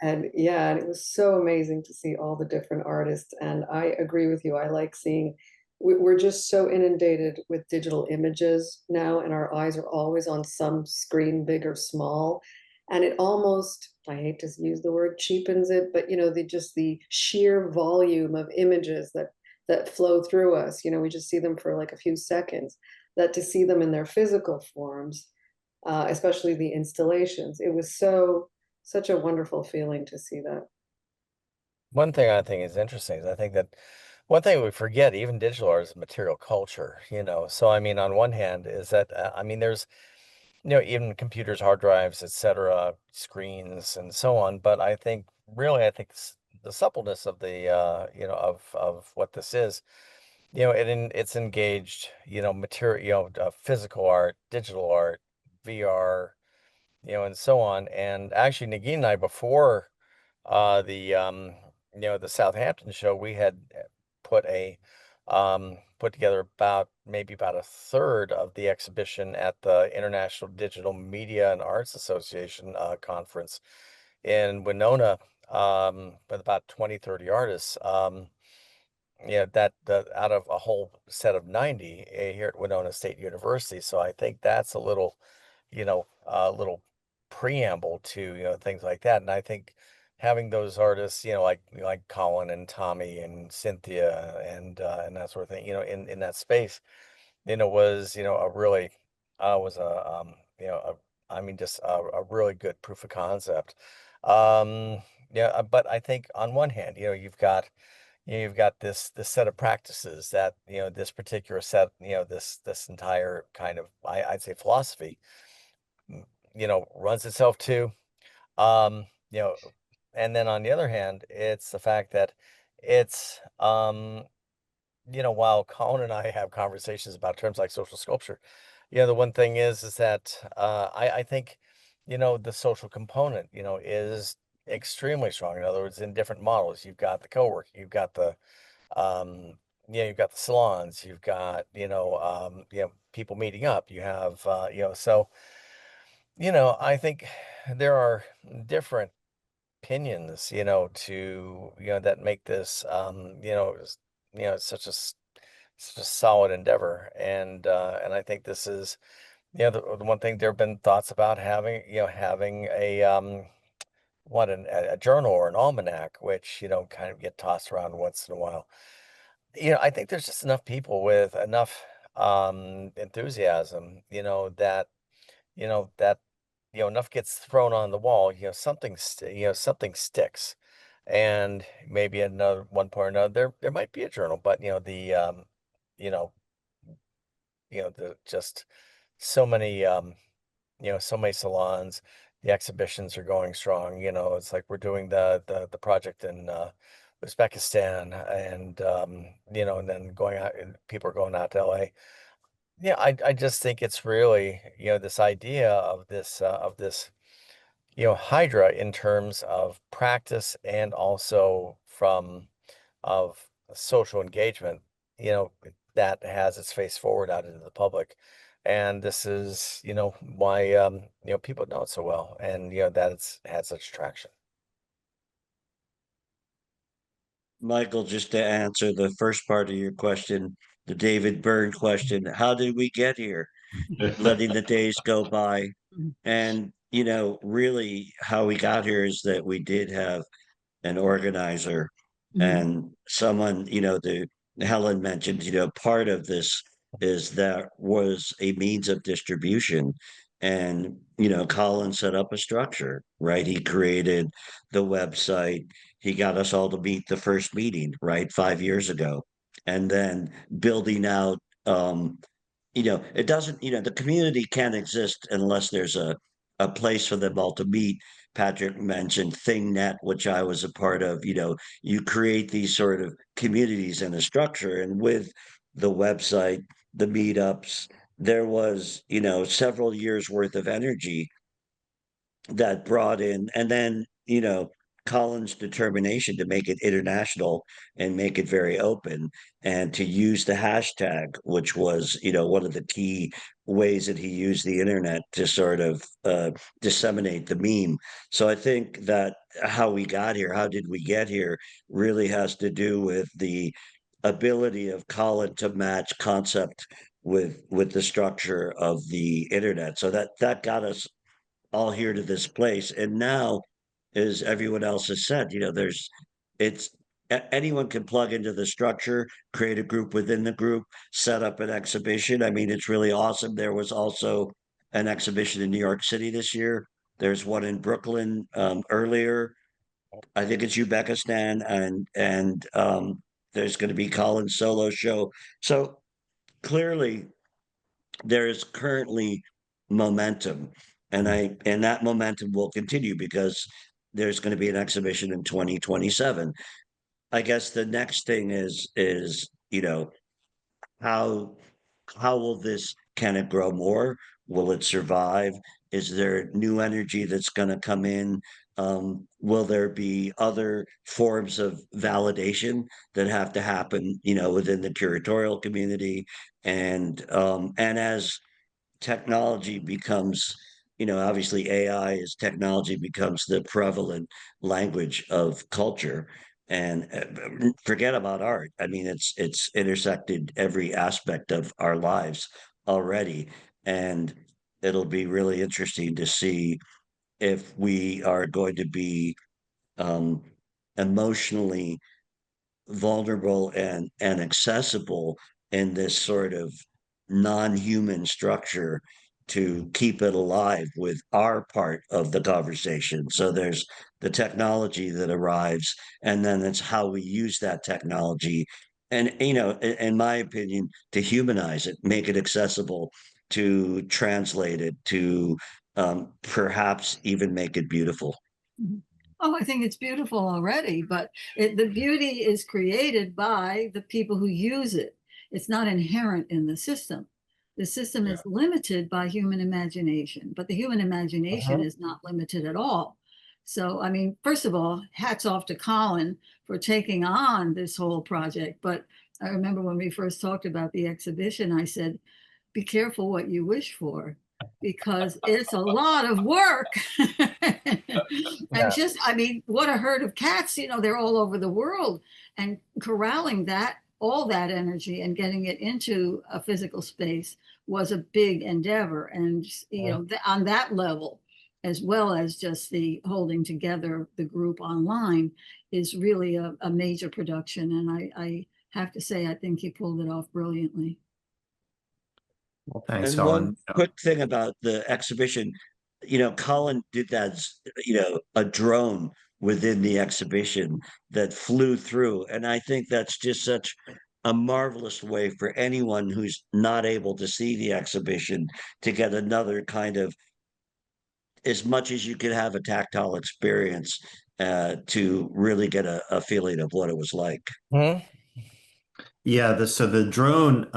and yeah, and it was so amazing to see all the different artists. And I agree with you. I like seeing, we're just so inundated with digital images now, and our eyes are always on some screen, big or small. And it almost, I hate to use the word cheapens it, but the sheer volume of images that flow through us, we just see them for like a few seconds. That to see them in their physical forms, especially the installations, it was such a wonderful feeling to see that. One thing I think is interesting is I think that one thing we forget, even digital art, is material culture, So, I mean, on one hand is that, I mean, there's, even computers, hard drives, etc., screens, and so on. But I think, really, the suppleness of the, of what this is, it's engaged, material, physical art, digital art, VR, and so on. And actually, Nagin and I, before the Southampton show, we had put together maybe about a third of the exhibition at the International Digital Media and Arts Association conference in Winona, with about 20, 30 artists. That out of a whole set of 90 here at Winona State University. So I think that's a little preamble to, things like that. And I think having those artists, like Colin and Tommy and Cynthia and that sort of thing, in that space, was, a really, was I mean, just a really good proof of concept. But I think on one hand, you've got this set of practices that, this particular set, this entire kind of, I'd say, philosophy, runs itself to. Um, you know, and then on the other hand, it's the fact that it's, while Colin and I have conversations about terms like social sculpture, the one thing is that I think the social component, is extremely strong. In other words, in different models, you've got the co-working, you've got the, you've got the salons, you've got, people meeting up, you have, so, I think there are different opinions, that make this, such a solid endeavor. And I think this is, the one thing there have been thoughts about having a, a journal or an almanac, which, kind of get tossed around once in a while. I think there's just enough people with enough, enthusiasm, that enough gets thrown on the wall, something sticks. And maybe another one point or another, there might be a journal, but you know, the just so many, so many salons, the exhibitions are going strong. It's like we're doing the project in Uzbekistan, and and then going out, and people are going out to LA. Yeah, I just think it's really, this idea of this, Hydra in terms of practice and also from of social engagement, that has its face forward out into the public. And this is, why, people know it so well, and, that it's had such traction. Michael, just to answer the first part of your question, the David Byrne question, how did we get here? Letting the days go by. And, really how we got here is that we did have an organizer and someone, the Helen mentioned, part of this is that was a means of distribution. And, Colin set up a structure, right? He created the website. He got us all to meet the first meeting, right? 5 years ago. And then building out, it doesn't, the community can't exist unless there's a place for them all to meet. Patrick mentioned ThingNet, which I was a part of. You create these sort of communities in a structure, and with the website, the meetups, there was, several years worth of energy that brought in, and then, Colin's determination to make it international and make it very open, and to use the hashtag, which was, one of the key ways that he used the internet to sort of disseminate the meme. So I think that how we got here, how did we get here, really has to do with the ability of Colin to match concept with the structure of the internet. So that got us all here to this place. And now, as everyone else has said, it's anyone can plug into the structure, create a group within the group, set up an exhibition. I mean, it's really awesome. There was also an exhibition in New York City this year. There's one in Brooklyn earlier. I think it's Uzbekistan, and there's going to be Colin's solo show. So clearly, there is currently momentum, and that momentum will continue because there's going to be an exhibition in 2027. I guess the next thing is how how will this, can it grow more? Will it survive? Is there new energy that's going to come in? Will there be other forms of validation that have to happen, within the curatorial community? And as technology becomes, obviously AI as technology becomes the prevalent language of culture, and forget about art. I mean, it's intersected every aspect of our lives already, and it'll be really interesting to see if we are going to be um, emotionally vulnerable and accessible in this sort of non-human structure to keep it alive with our part of the conversation. So there's the technology that arrives, and then it's how we use that technology, and in my opinion, to humanize it, make it accessible, to translate it, to perhaps even make it beautiful. Oh, I think it's beautiful already, but the beauty is created by the people who use it. It's not inherent in the system. The system Yeah. is limited by human imagination, but the human imagination is not limited at all. So, I mean, first of all, hats off to Colin for taking on this whole project. But I remember when we first talked about the exhibition, I said, be careful what you wish for, because it's a lot of work. And Yeah. just, I mean, what a herd of cats, you know, they're all over the world, and corralling that, all that energy and getting it into a physical space was a big endeavor. And, you know, on that level, as well as just the holding together the group online, is really a major production. And I have to say, I think he pulled it off brilliantly. Well, thanks, And one Helen. quick thing about the exhibition, Colin did that, a drone within the exhibition that flew through. And I think that's just such a marvelous way for anyone who's not able to see the exhibition to get another kind of, as much as you could have a tactile experience, to really get a feeling of what it was like. Mhm. Yeah, so the drone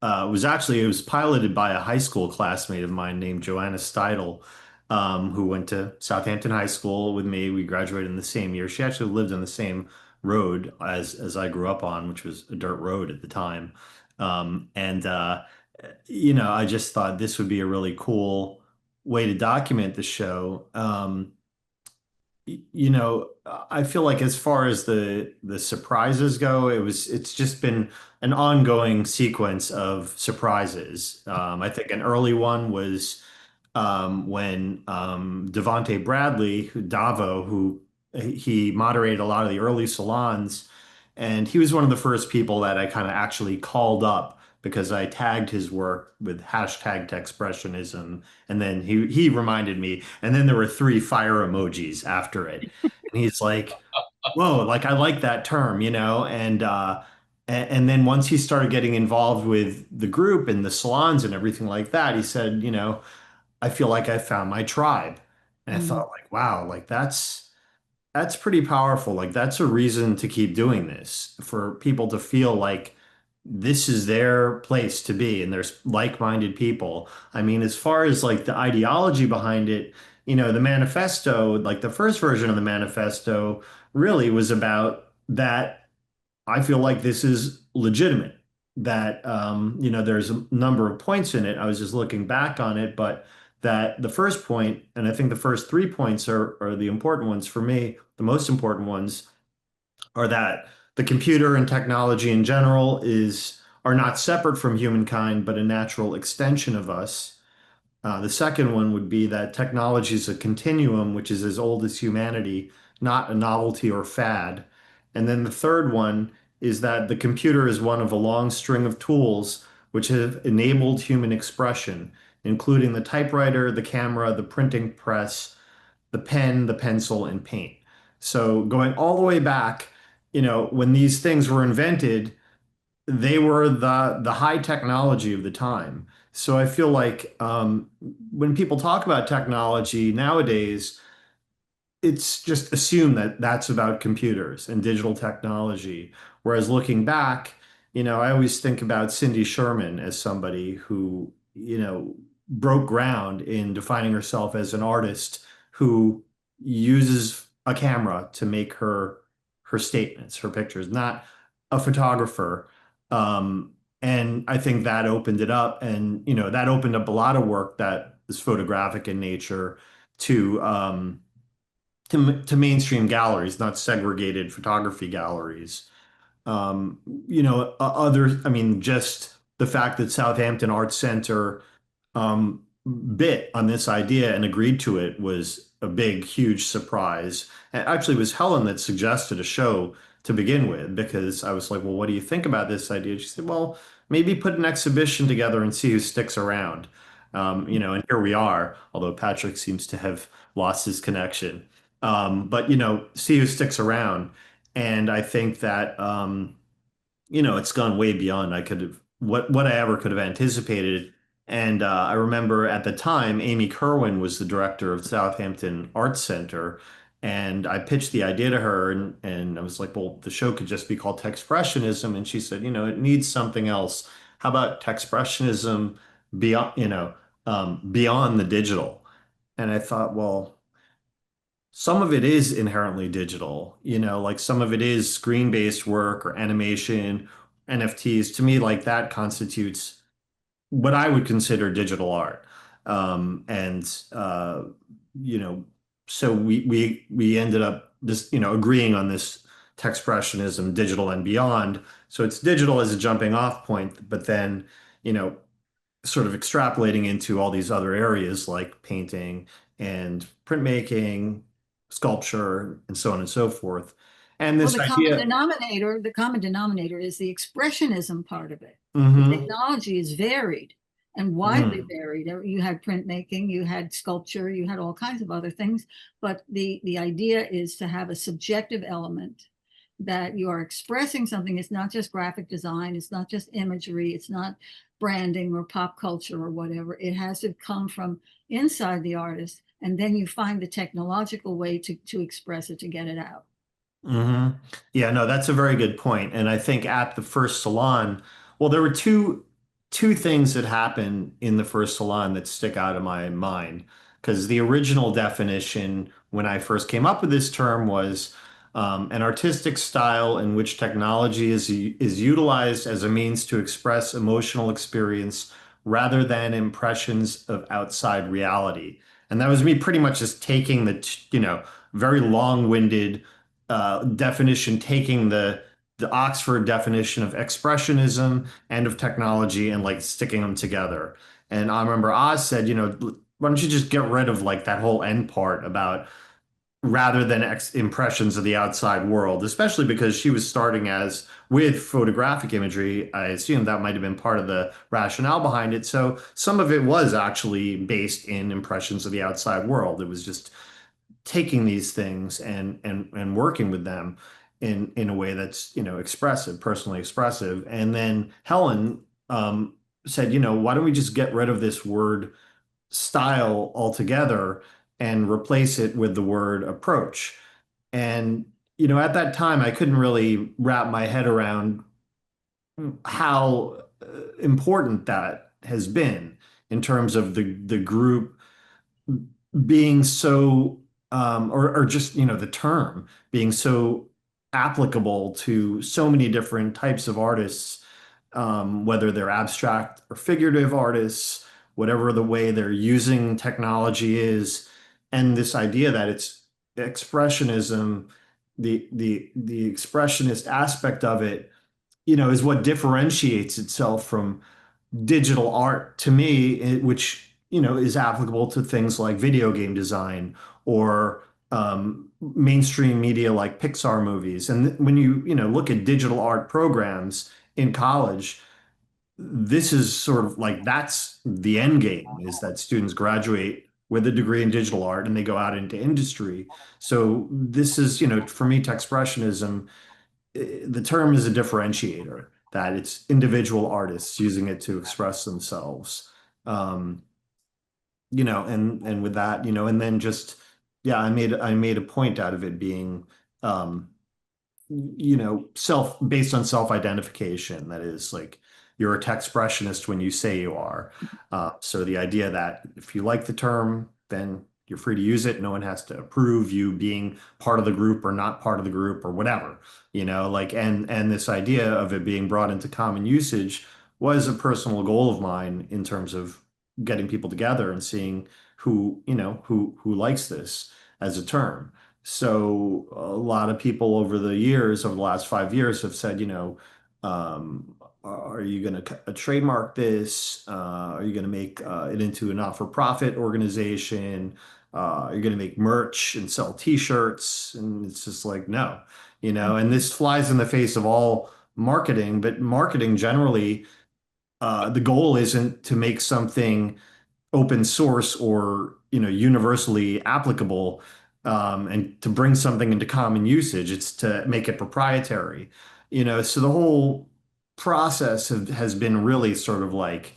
it was piloted by a high school classmate of mine named Joanna Steidel, who went to Southampton High School with me. We graduated in the same year. She actually lived on the same road as I grew up on, which was a dirt road at the time. And I just thought this would be a really cool way to document the show. I feel like as far as the surprises go, it's just been an ongoing sequence of surprises. I think an early one was when Devonte Bradley, Davo, who he moderated a lot of the early salons, and he was one of the first people that I kind of actually called up because I tagged his work with hashtag Techspressionism, and then he reminded me, and then there were three fire emojis after it, and he's like, "Whoa, like I like that term, and then once he started getting involved with the group and the salons and everything like that, he said, I feel like I found my tribe. And I Mhm. thought like, wow, like that's pretty powerful. Like that's a reason to keep doing this for people to feel like this is their place to be and there's like-minded people. I mean, as far as like the ideology behind it, the manifesto, like the first version of the manifesto really was about that I feel like this is legitimate. That there's a number of points in it. I was just looking back on it, but that the first point, and I think the first 3 points are the important ones for me. The most important ones are that the computer and technology in general are not separate from humankind, but a natural extension of us. The second one would be that technology is a continuum, which is as old as humanity, not a novelty or fad. And then the third one is that the computer is one of a long string of tools which have enabled human expression, including the typewriter, the camera, the printing press, the pen, the pencil, and paint. So going all the way back, when these things were invented, they were the high technology of the time. So I feel like when people talk about technology nowadays, it's just assumed that that's about computers and digital technology. Whereas looking back, I always think about Cindy Sherman as somebody who, broke ground in defining herself as an artist who uses a camera to make her statements, her pictures, not a photographer. And I think that opened it up, and that opened up a lot of work that is photographic in nature to to mainstream galleries, not segregated photography galleries. I mean, just the fact that Southampton Arts Center um, bit on this idea and agreed to it was a big, huge surprise. And actually, it was Helen that suggested a show to begin with because I was like, well, what do you think about this idea? She said, well, maybe put an exhibition together and see who sticks around. And here we are, although Patrick seems to have lost his connection. But see who sticks around. And I think that it's gone way beyond I could have what I ever could have anticipated. And I remember at the time, Amy Kerwin was the director of Southampton Arts Center, and I pitched the idea to her, and I was like, well, the show could just be called Techspressionism, and she said, it needs something else. how about Techspressionism beyond, beyond the digital? And I thought, well, some of it is inherently digital, like some of it is screen-based work or animation, NFTs. To me, like that constitutes what I would consider digital art. And you know, so we ended up just, agreeing on this Techspressionism, digital and beyond. So it's digital as a jumping off point, but then, you know, sort of extrapolating into all these other areas like painting and printmaking, sculpture, and so on and so forth. And Well, this idea. the common denominator is the expressionism part of it. The Mhm. technology is varied and widely Mm. varied. You had printmaking, you had sculpture, you had all kinds of other things, but the idea is to have a subjective element that you are expressing something. It's not just graphic design, it's not just imagery, it's not branding or pop culture or whatever. It has to come from inside the artist, and then you find the technological way to express it, to get it out. hmm Yeah, no, that's a very good point. And I think at the first salon, well, there were two things that happened in the first salon that stick out of my mind. Because the original definition when I first came up with this term was an artistic style in which technology is utilized as a means to express emotional experience rather than impressions of outside reality. And that was me pretty much just taking very long-winded definition, taking the Oxford definition of expressionism and of technology and like sticking them together. And I remember Oz said, why don't you just get rid of like that whole end part about rather than impressions of the outside world, especially because she was starting as with photographic imagery. I assume that might have been part of the rationale behind it. So some of it was actually based in impressions of the outside world. It was just taking these things and working with them in a way that's expressive, personally expressive. And then Helen said, why don't we just get rid of this word style altogether and replace it with the word approach? And at that time I couldn't really wrap my head around how important that has been in terms of the group being so or just the term being so applicable to so many different types of artists, whether they're abstract or figurative artists, whatever the way they're using technology is, and this idea that it's expressionism, the expressionist aspect of it, is what differentiates itself from digital art to me, which is applicable to things like video game design or mainstream media like Pixar movies. And when you look at digital art programs in college, this is sort of like that's the end game, is that students graduate with a degree in digital art and they go out into industry. So this is, for me, Techspressionism, the term is a differentiator, that it's individual artists using it to express themselves. Um, and with that, and then just, yeah, I made a point out of it being, based on self-identification. That is, like, you're a Techspressionist when you say you are. So the idea that if you like the term, then you're free to use it. No one has to approve you being part of the group or not part of the group or whatever, like, and this idea of it being brought into common usage was a personal goal of mine in terms of getting people together and seeing who likes this as a term. So a lot of people over the last 5 years have said, are you going to trademark this? Are you going to make it into a not-for-profit organization? Are you going to make merch and sell T-shirts? And it's just like, no, and this flies in the face of all marketing, but marketing generally, the goal isn't to make something open source or universally applicable, and to bring something into common usage. It's to make it proprietary. So the whole process has been really sort of like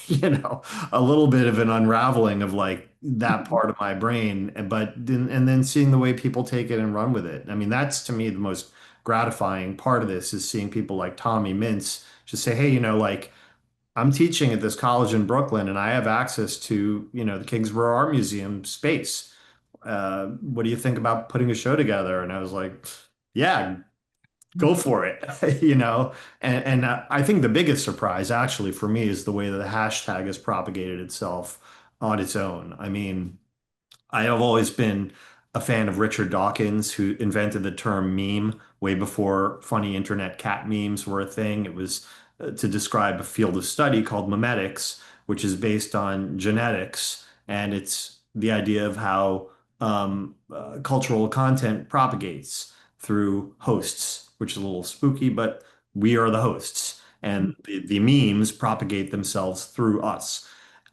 you know, a little bit of an unraveling of like that part of my brain, and then seeing the way people take it and run with it. I mean, that's to me the most gratifying part of this is seeing people like Tommy Mintz just say, hey, you know, like I'm teaching at this college in Brooklyn and I have access to, you know, the Kingsborough Art Museum space. What do you think about putting a show together? And I was like, yeah, go for it, you know? And I think the biggest surprise actually for me is the way that the hashtag has propagated itself on its own. I mean, I have always been a fan of Richard Dawkins, who invented the term meme way before funny internet cat memes were a thing. It was to describe a field of study called memetics, which is based on genetics, and it's the idea of how cultural content propagates through hosts, which is a little spooky, but we are the hosts, and the memes propagate themselves through us.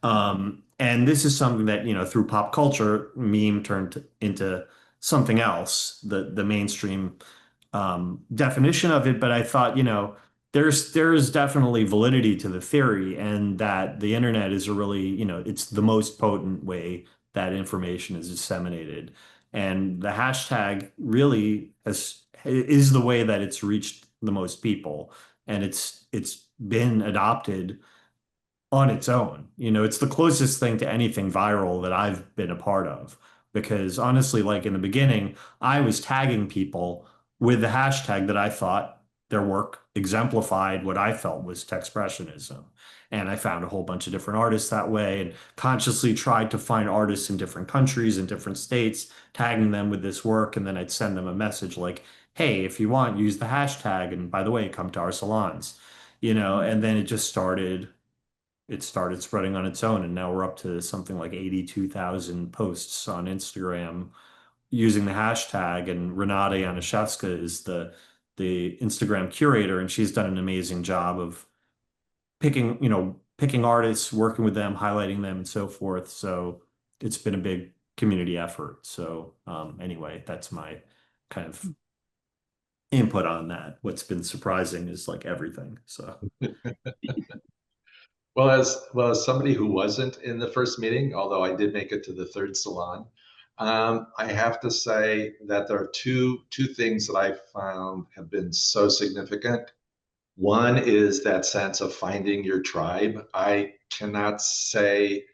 And this is something that, you know, through pop culture, meme turned into something else, the mainstream definition of it. But I thought, you know, there's definitely validity to the theory, and that the internet is a really, you know, it's the most potent way that information is disseminated. And the hashtag really is the way that it's reached the most people. And it's been adopted on its own. You know, it's the closest thing to anything viral that I've been a part of. Because honestly, like in the beginning, I was tagging people with the hashtag that I thought their work exemplified what I felt was Techspressionism. And I found a whole bunch of different artists that way and consciously tried to find artists in different countries and different states, tagging them with this work. And then I'd send them a message like, hey, if you want, use the hashtag. And by the way, come to our salons, you know, and then it started spreading on its own, and now we're up to something like 82,000 posts on Instagram using the hashtag. And Renate Janaszewska is the Instagram curator, and she's done an amazing job of picking artists, working with them, highlighting them, and so forth. So it's been a big community effort. So anyway, that's my kind of input on that. What's been surprising is like everything. So. Well, as somebody who wasn't in the first meeting, although I did make it to the third salon, I have to say that there are two things that I found have been so significant. One is that sense of finding your tribe. I cannot say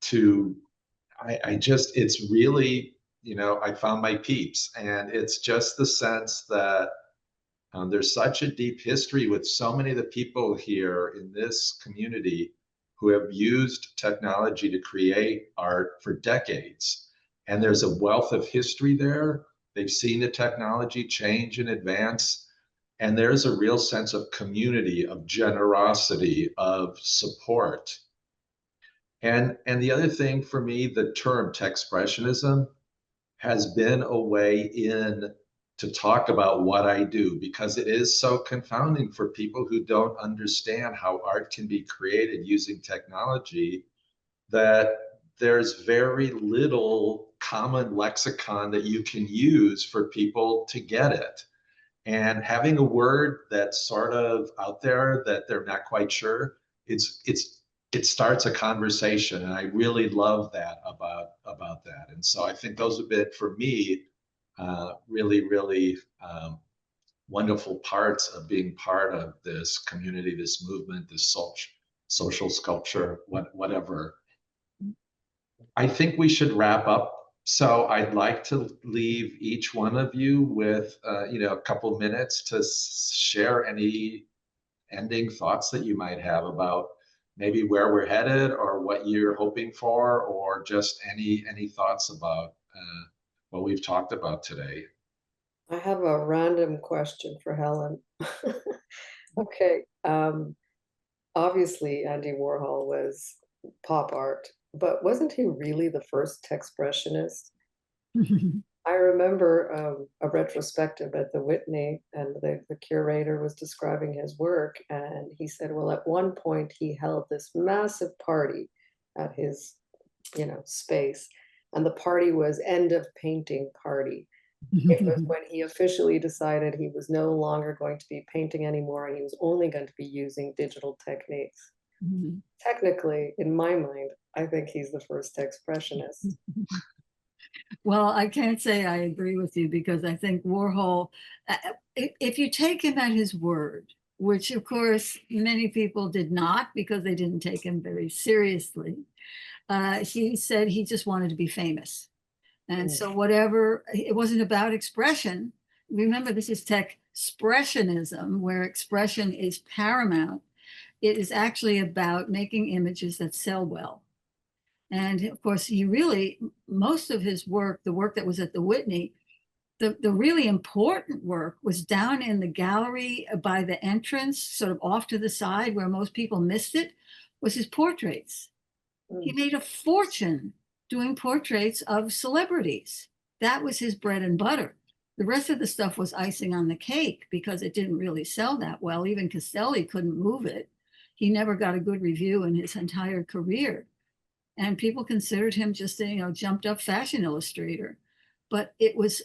to, it's really, you know, I found my peeps, and it's just the sense that there's such a deep history with so many of the people here in this community who have used technology to create art for decades. And there's a wealth of history there. They've seen the technology change and advance. And there's a real sense of community, of generosity, of support. And the other thing for me, the term Techspressionism has been a way in to talk about what I do, because it is so confounding for people who don't understand how art can be created using technology, that there's very little common lexicon that you can use for people to get it. And having a word that's sort of out there that they're not quite sure, it starts a conversation, and I really love that about that. And so I think those have been, for me, really wonderful parts of being part of this community, this movement, this social sculpture, whatever. I think we should wrap up. So I'd like to leave each one of you with a couple minutes to share any ending thoughts that you might have about maybe where we're headed, or what you're hoping for, or just any thoughts about what we've talked about today. I have a random question for Helen. Okay. Obviously, Andy Warhol was pop art, but wasn't he really the first Techspressionist? I remember a retrospective at the Whitney, and the curator was describing his work, and he said, well, at one point he held this massive party at his, space, and the party was end of painting party. It was when he officially decided he was no longer going to be painting anymore, and he was only going to be using digital techniques. technically, in my mind, I think he's the first expressionist. Well, I can't say I agree with you because I think Warhol, if you take him at his word, which of course many people did not because they didn't take him very seriously, he said he just wanted to be famous. And so whatever, it wasn't about expression. Remember, this is Techspressionism, where expression is paramount. It is actually about making images that sell well. And of course, he really, most of his work, the work that was at the Whitney, the really important work was down in the gallery by the entrance, sort of off to the side where most people missed it, was his portraits. He made a fortune doing portraits of celebrities. That was his bread and butter. The rest of the stuff was icing on the cake because it didn't really sell that well. Even Castelli couldn't move it. He never got a good review in his entire career. And people considered him just a jumped up fashion illustrator. But it was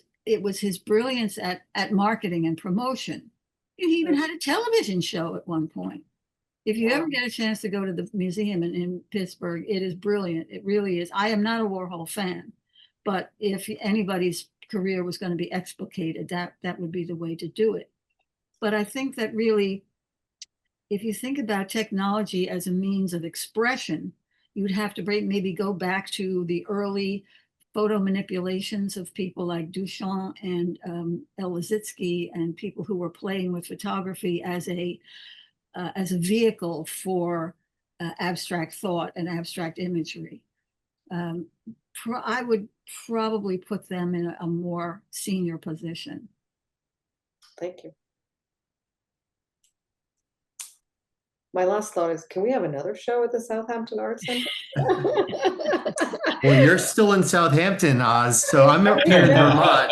his brilliance at marketing and promotion. He even had a television show at one point. If you ever get a chance to go to the museum in Pittsburgh, it is brilliant. It really is. I am not a Warhol fan, but if anybody's career was going to be explicated, that would be the way to do it. But I think that really, if you think about technology as a means of expression, you would have to maybe go back to the early photo manipulations of people like Duchamp and El Lissitzky and people who were playing with photography as a vehicle for abstract thought and abstract imagery. I would probably put them in a more senior position. Thank you. My last thought is, can we have another show at the Southampton Arts Center? Well, you're still in Southampton, Oz, so I'm up here in Vermont.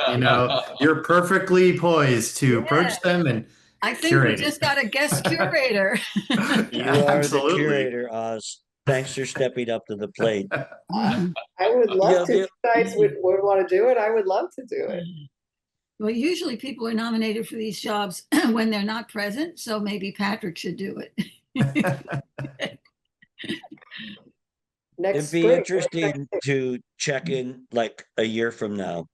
You're perfectly poised to approach them and I think we just got a guest curator. You are the curator, Oz. Thanks for stepping up to the plate. I would love to. If you guys would want to do it, I would love to do it. Well, usually people are nominated for these jobs when they're not present, so maybe Patrick should do it. It'd be interesting to check in like a year from now.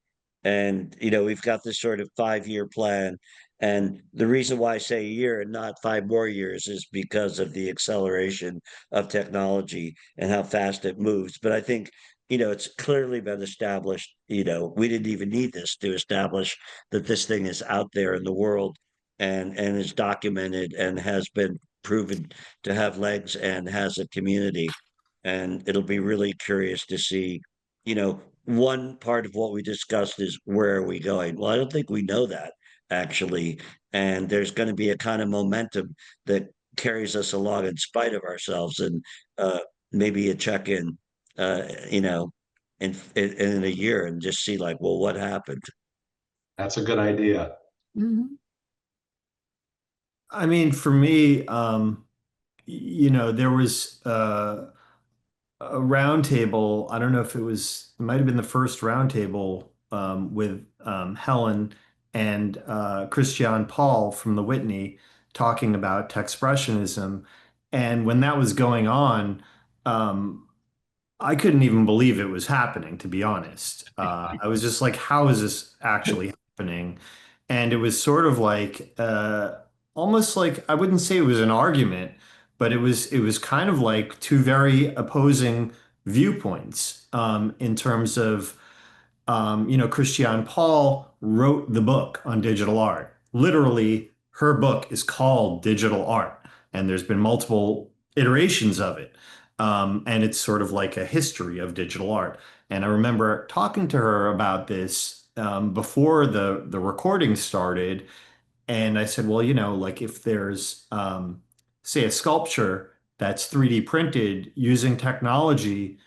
And, we've got this sort of 5-year plan. And the reason why I say a year and not 5 more years is because of the acceleration of technology and how fast it moves. But I think, it's clearly been established, we didn't even need this to establish that this thing is out there in the world and is documented and has been proven to have legs and has a community. And it'll be really curious to see, one part of what we discussed is where are we going? Well, I don't think we know that actually. And there's going to be a kind of momentum that carries us along in spite of ourselves, and maybe a check-in, in a year and just see like, well, what happened? That's a good idea. Mm-hmm. I mean, for me, there was a roundtable. I don't know if it might have been the first roundtable with Helen and Christian Paul from the Whitney talking about Techspressionism. And when that was going on, I couldn't even believe it was happening, to be honest. I was just like, how is this actually happening? And it was sort of like, almost like, I wouldn't say it was an argument, but it was kind of like two very opposing viewpoints in terms of, Christiane Paul wrote the book on digital art. Literally, her book is called Digital Art, and there's been multiple iterations of it. And it's sort of like a history of digital art. And I remember talking to her about this before the recording started. And I said, well, like if there's, say, a sculpture that's 3D printed using technology,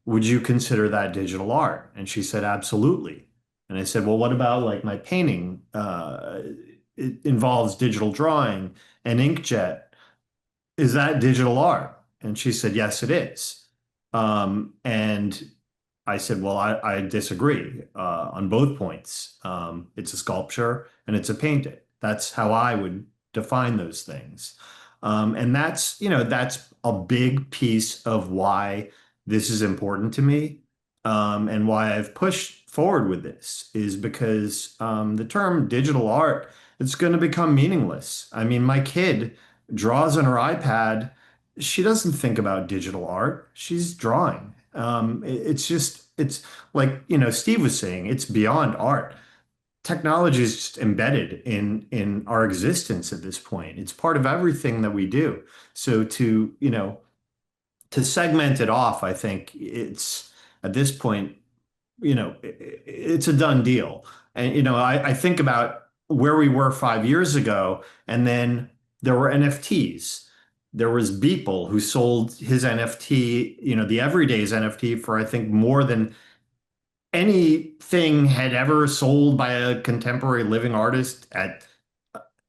would you consider that digital art? And she said, absolutely. And I said, well, what about like my painting? It involves digital drawing and inkjet. Is that digital art? And she said, yes, it is. And I said, well, I disagree on both points. It's a sculpture and it's a painting. That's how I would define those things. And that's, that's a big piece of why this is important to me, and why I've pushed forward with this is because the term digital art, it's going to become meaningless. I mean, my kid draws on her iPad. She doesn't think about digital art. She's drawing. It's just, it's like, Steve was saying, it's beyond art. Technology is just embedded in our existence at this point. It's part of everything that we do. So to segment it off, I think it's at this point, it's a done deal. And I think about where we were 5 years ago, and then there were NFTs. There was Beeple who sold his NFT, the Everyday's NFT for I think more than anything had ever sold by a contemporary living artist at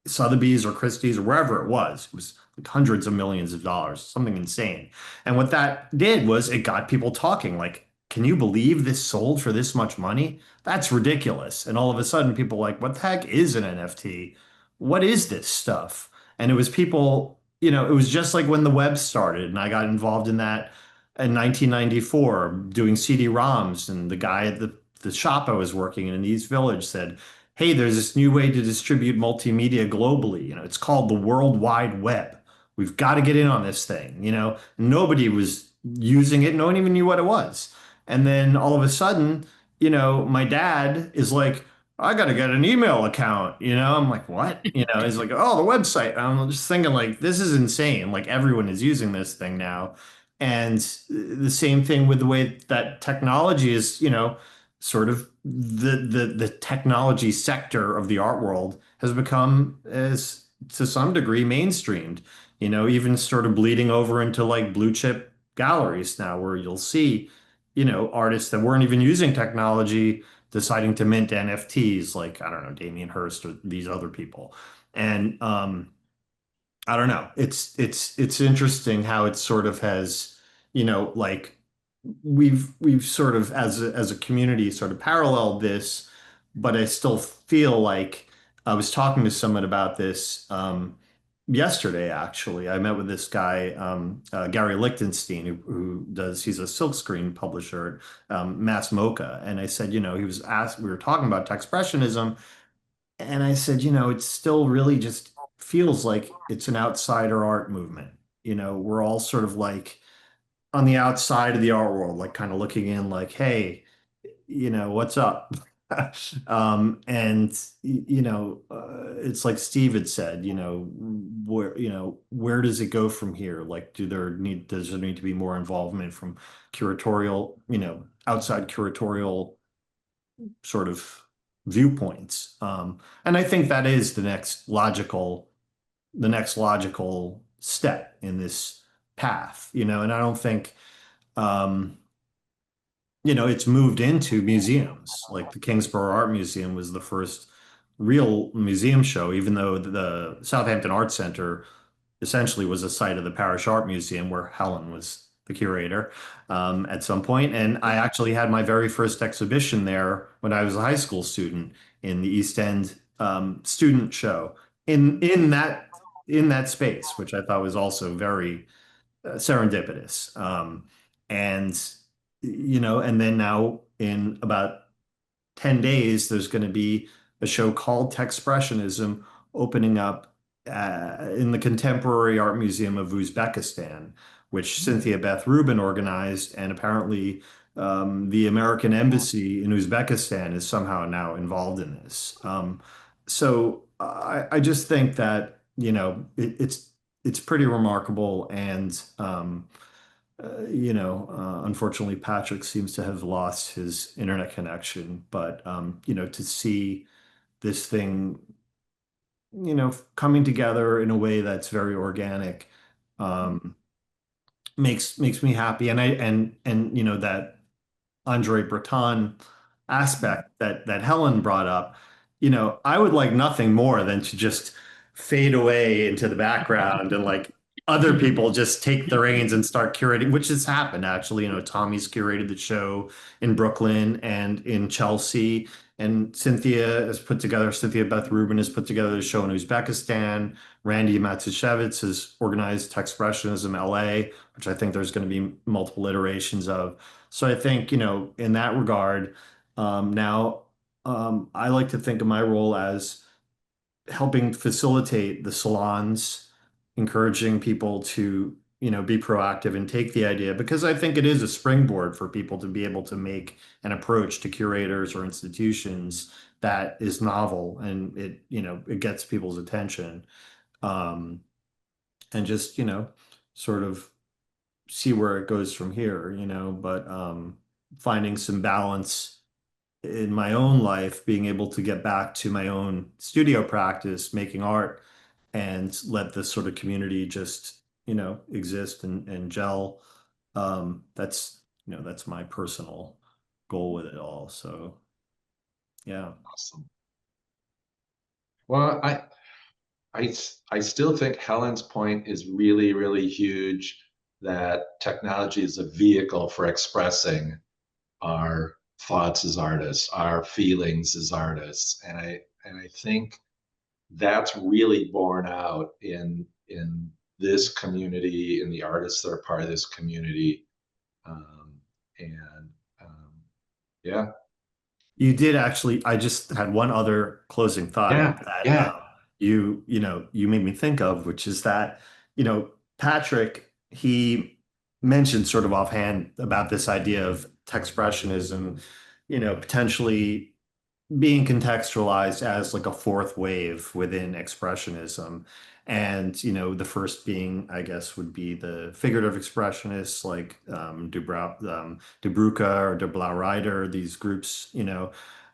Sotheby's or Christie's or wherever it was. It was like hundreds of millions of dollars, something insane. And what that did was it got people talking like, can you believe this sold for this much money? That's ridiculous. And all of a sudden people were like, what the heck is an NFT? What is this stuff? And it was people, it was just like when the web started and I got involved in that in 1994 doing CD-ROMs, and the guy at the shop I was working in East Village said, hey, there's this new way to distribute multimedia globally. It's called the World Wide Web. We've got to get in on this thing. Nobody was using it. No one even knew what it was. And then all of a sudden, my dad is like, I got to get an email account. I'm like, what? He's like, oh, the website. And I'm just thinking like, this is insane. Like everyone is using this thing now. And the same thing with the way that technology is, sort of the technology sector of the art world has become, as to some degree, mainstreamed, even sort of bleeding over into like blue chip galleries now, where you'll see, artists that weren't even using technology deciding to mint NFTs, like, I don't know, Damien Hirst or these other people. And I don't know. It's interesting how it sort of has, like we've sort of as a community sort of paralleled this, but I still feel like I was talking to someone about this yesterday, actually. I met with this guy, Gary Lichtenstein, he's a silkscreen publisher at Mass Mocha. And I said, he was asked, we were talking about Techspressionism, and I said, it still really just feels like it's an outsider art movement. We're all sort of like on the outside of the art world, like kind of looking in like, hey, what's up? And it's like Steve had said, where does it go from here? Like, does there need to be more involvement from curatorial, outside curatorial sort of viewpoints? And I think that is the next logical step in this path, and I don't think, it's moved into museums. Like the Kingsborough Art Museum was the first real museum show, even though the Southampton Art Center essentially was a site of the Parish Art Museum where Helen was the curator at some point. And I actually had my very first exhibition there when I was a high school student in the East End student show in that space, which I thought was also very serendipitous. And and then now in about 10 days, there's going to be a show called Techspressionism opening up in the Contemporary Art Museum of Uzbekistan, which Cynthia Beth Rubin organized. And apparently, the American Embassy in Uzbekistan is somehow now involved in this. So I just think that, it's pretty remarkable. And, unfortunately, Patrick seems to have lost his internet connection. But, to see this thing, coming together in a way that's very organic, makes me happy. And that Andre Breton aspect that Helen brought up, I would like nothing more than to just fade away into the background and like other people just take the reins and start curating, which has happened actually. You know, Tommy's curated the show in Brooklyn and in Chelsea, and Cynthia Beth Rubin has put together the show in Uzbekistan. Randy Matuszewicz has organized Techspressionism LA, which I think there's going to be multiple iterations of. So I think, you know, in that regard, now I like to think of my role as helping facilitate the salons, encouraging people to, you know, be proactive and take the idea, because I think it is a springboard for people to be able to make an approach to curators or institutions that is novel, and it, you know, it gets people's attention. And just, you know, sort of see where it goes from here, you know, but finding some balance in my own life, being able to get back to my own studio practice, making art, and let this sort of community just, you know, exist and gel. That's, you know, that's my personal goal with it all. So, yeah. Awesome. Well, I still think Helen's point is really, really huge, that technology is a vehicle for expressing our thoughts as artists, our feelings as artists. And I think that's really borne out in this community, in the artists that are part of this community. And yeah. You did actually, I just had one other closing thought Yeah, that yeah. you know, you made me think of, which is that, you know, Patrick, he mentioned sort of offhand about this idea of Techspressionism, you know, potentially being contextualized as like a fourth wave within expressionism. And, you know, the first being, I guess, would be the figurative expressionists like Dubruka or De Blaureiter, these groups, you know.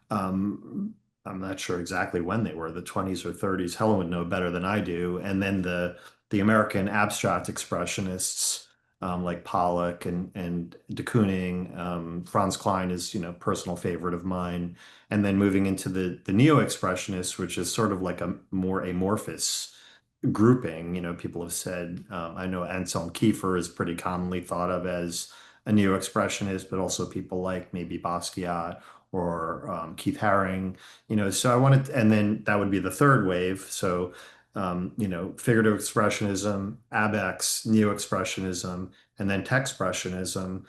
I'm not sure exactly when they were, the 20s or 30s. Helen would know better than I do. And then the American abstract expressionists, like Pollock and de Kooning. Franz Klein is, you know, personal favorite of mine. And then moving into the neo-expressionists, which is sort of like a more amorphous grouping. You know, people have said, I know Anselm Kiefer is pretty commonly thought of as a neo-expressionist, but also people like maybe Basquiat or Keith Haring, you know. So I wanted, and then that would be the third wave. So, you know, figurative expressionism, ABEX, neo-expressionism, and then Techspressionism.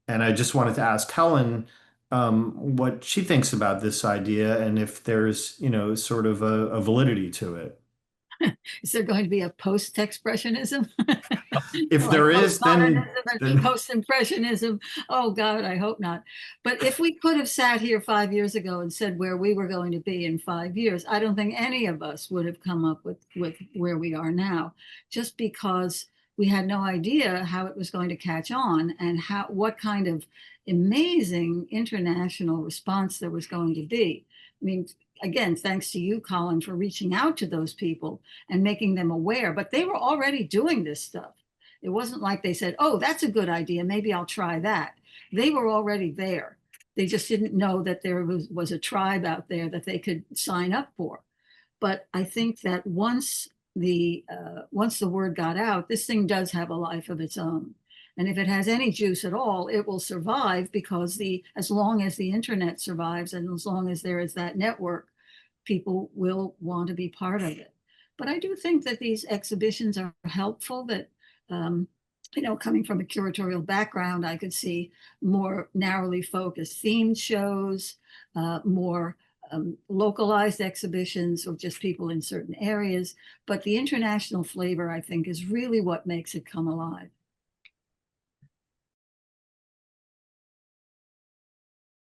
And I just wanted to ask Helen what she thinks about this idea, and if there's, you know, sort of a validity to it. Is there going to be a post-expressionism? If Like there is, then postmodernism and post-impressionism? Oh God, I hope not. But if we could have sat here 5 years ago and said where we were going to be in 5 years, I don't think any of us would have come up with where we are now, just because we had no idea how it was going to catch on and what kind of amazing international response there was going to be. I mean, again, thanks to you, Colin, for reaching out to those people and making them aware, but they were already doing this stuff. It wasn't like they said, oh, that's a good idea, maybe I'll try that. They were already there. They just didn't know that there was a tribe out there that they could sign up for. But I think that once the word got out, this thing does have a life of its own. And if it has any juice at all, it will survive, because as long as the internet survives and as long as there is that network, people will want to be part of it. But I do think that these exhibitions are helpful, that, you know, coming from a curatorial background, I could see more narrowly focused themed shows, more localized exhibitions of just people in certain areas. But the international flavor, I think, is really what makes it come alive.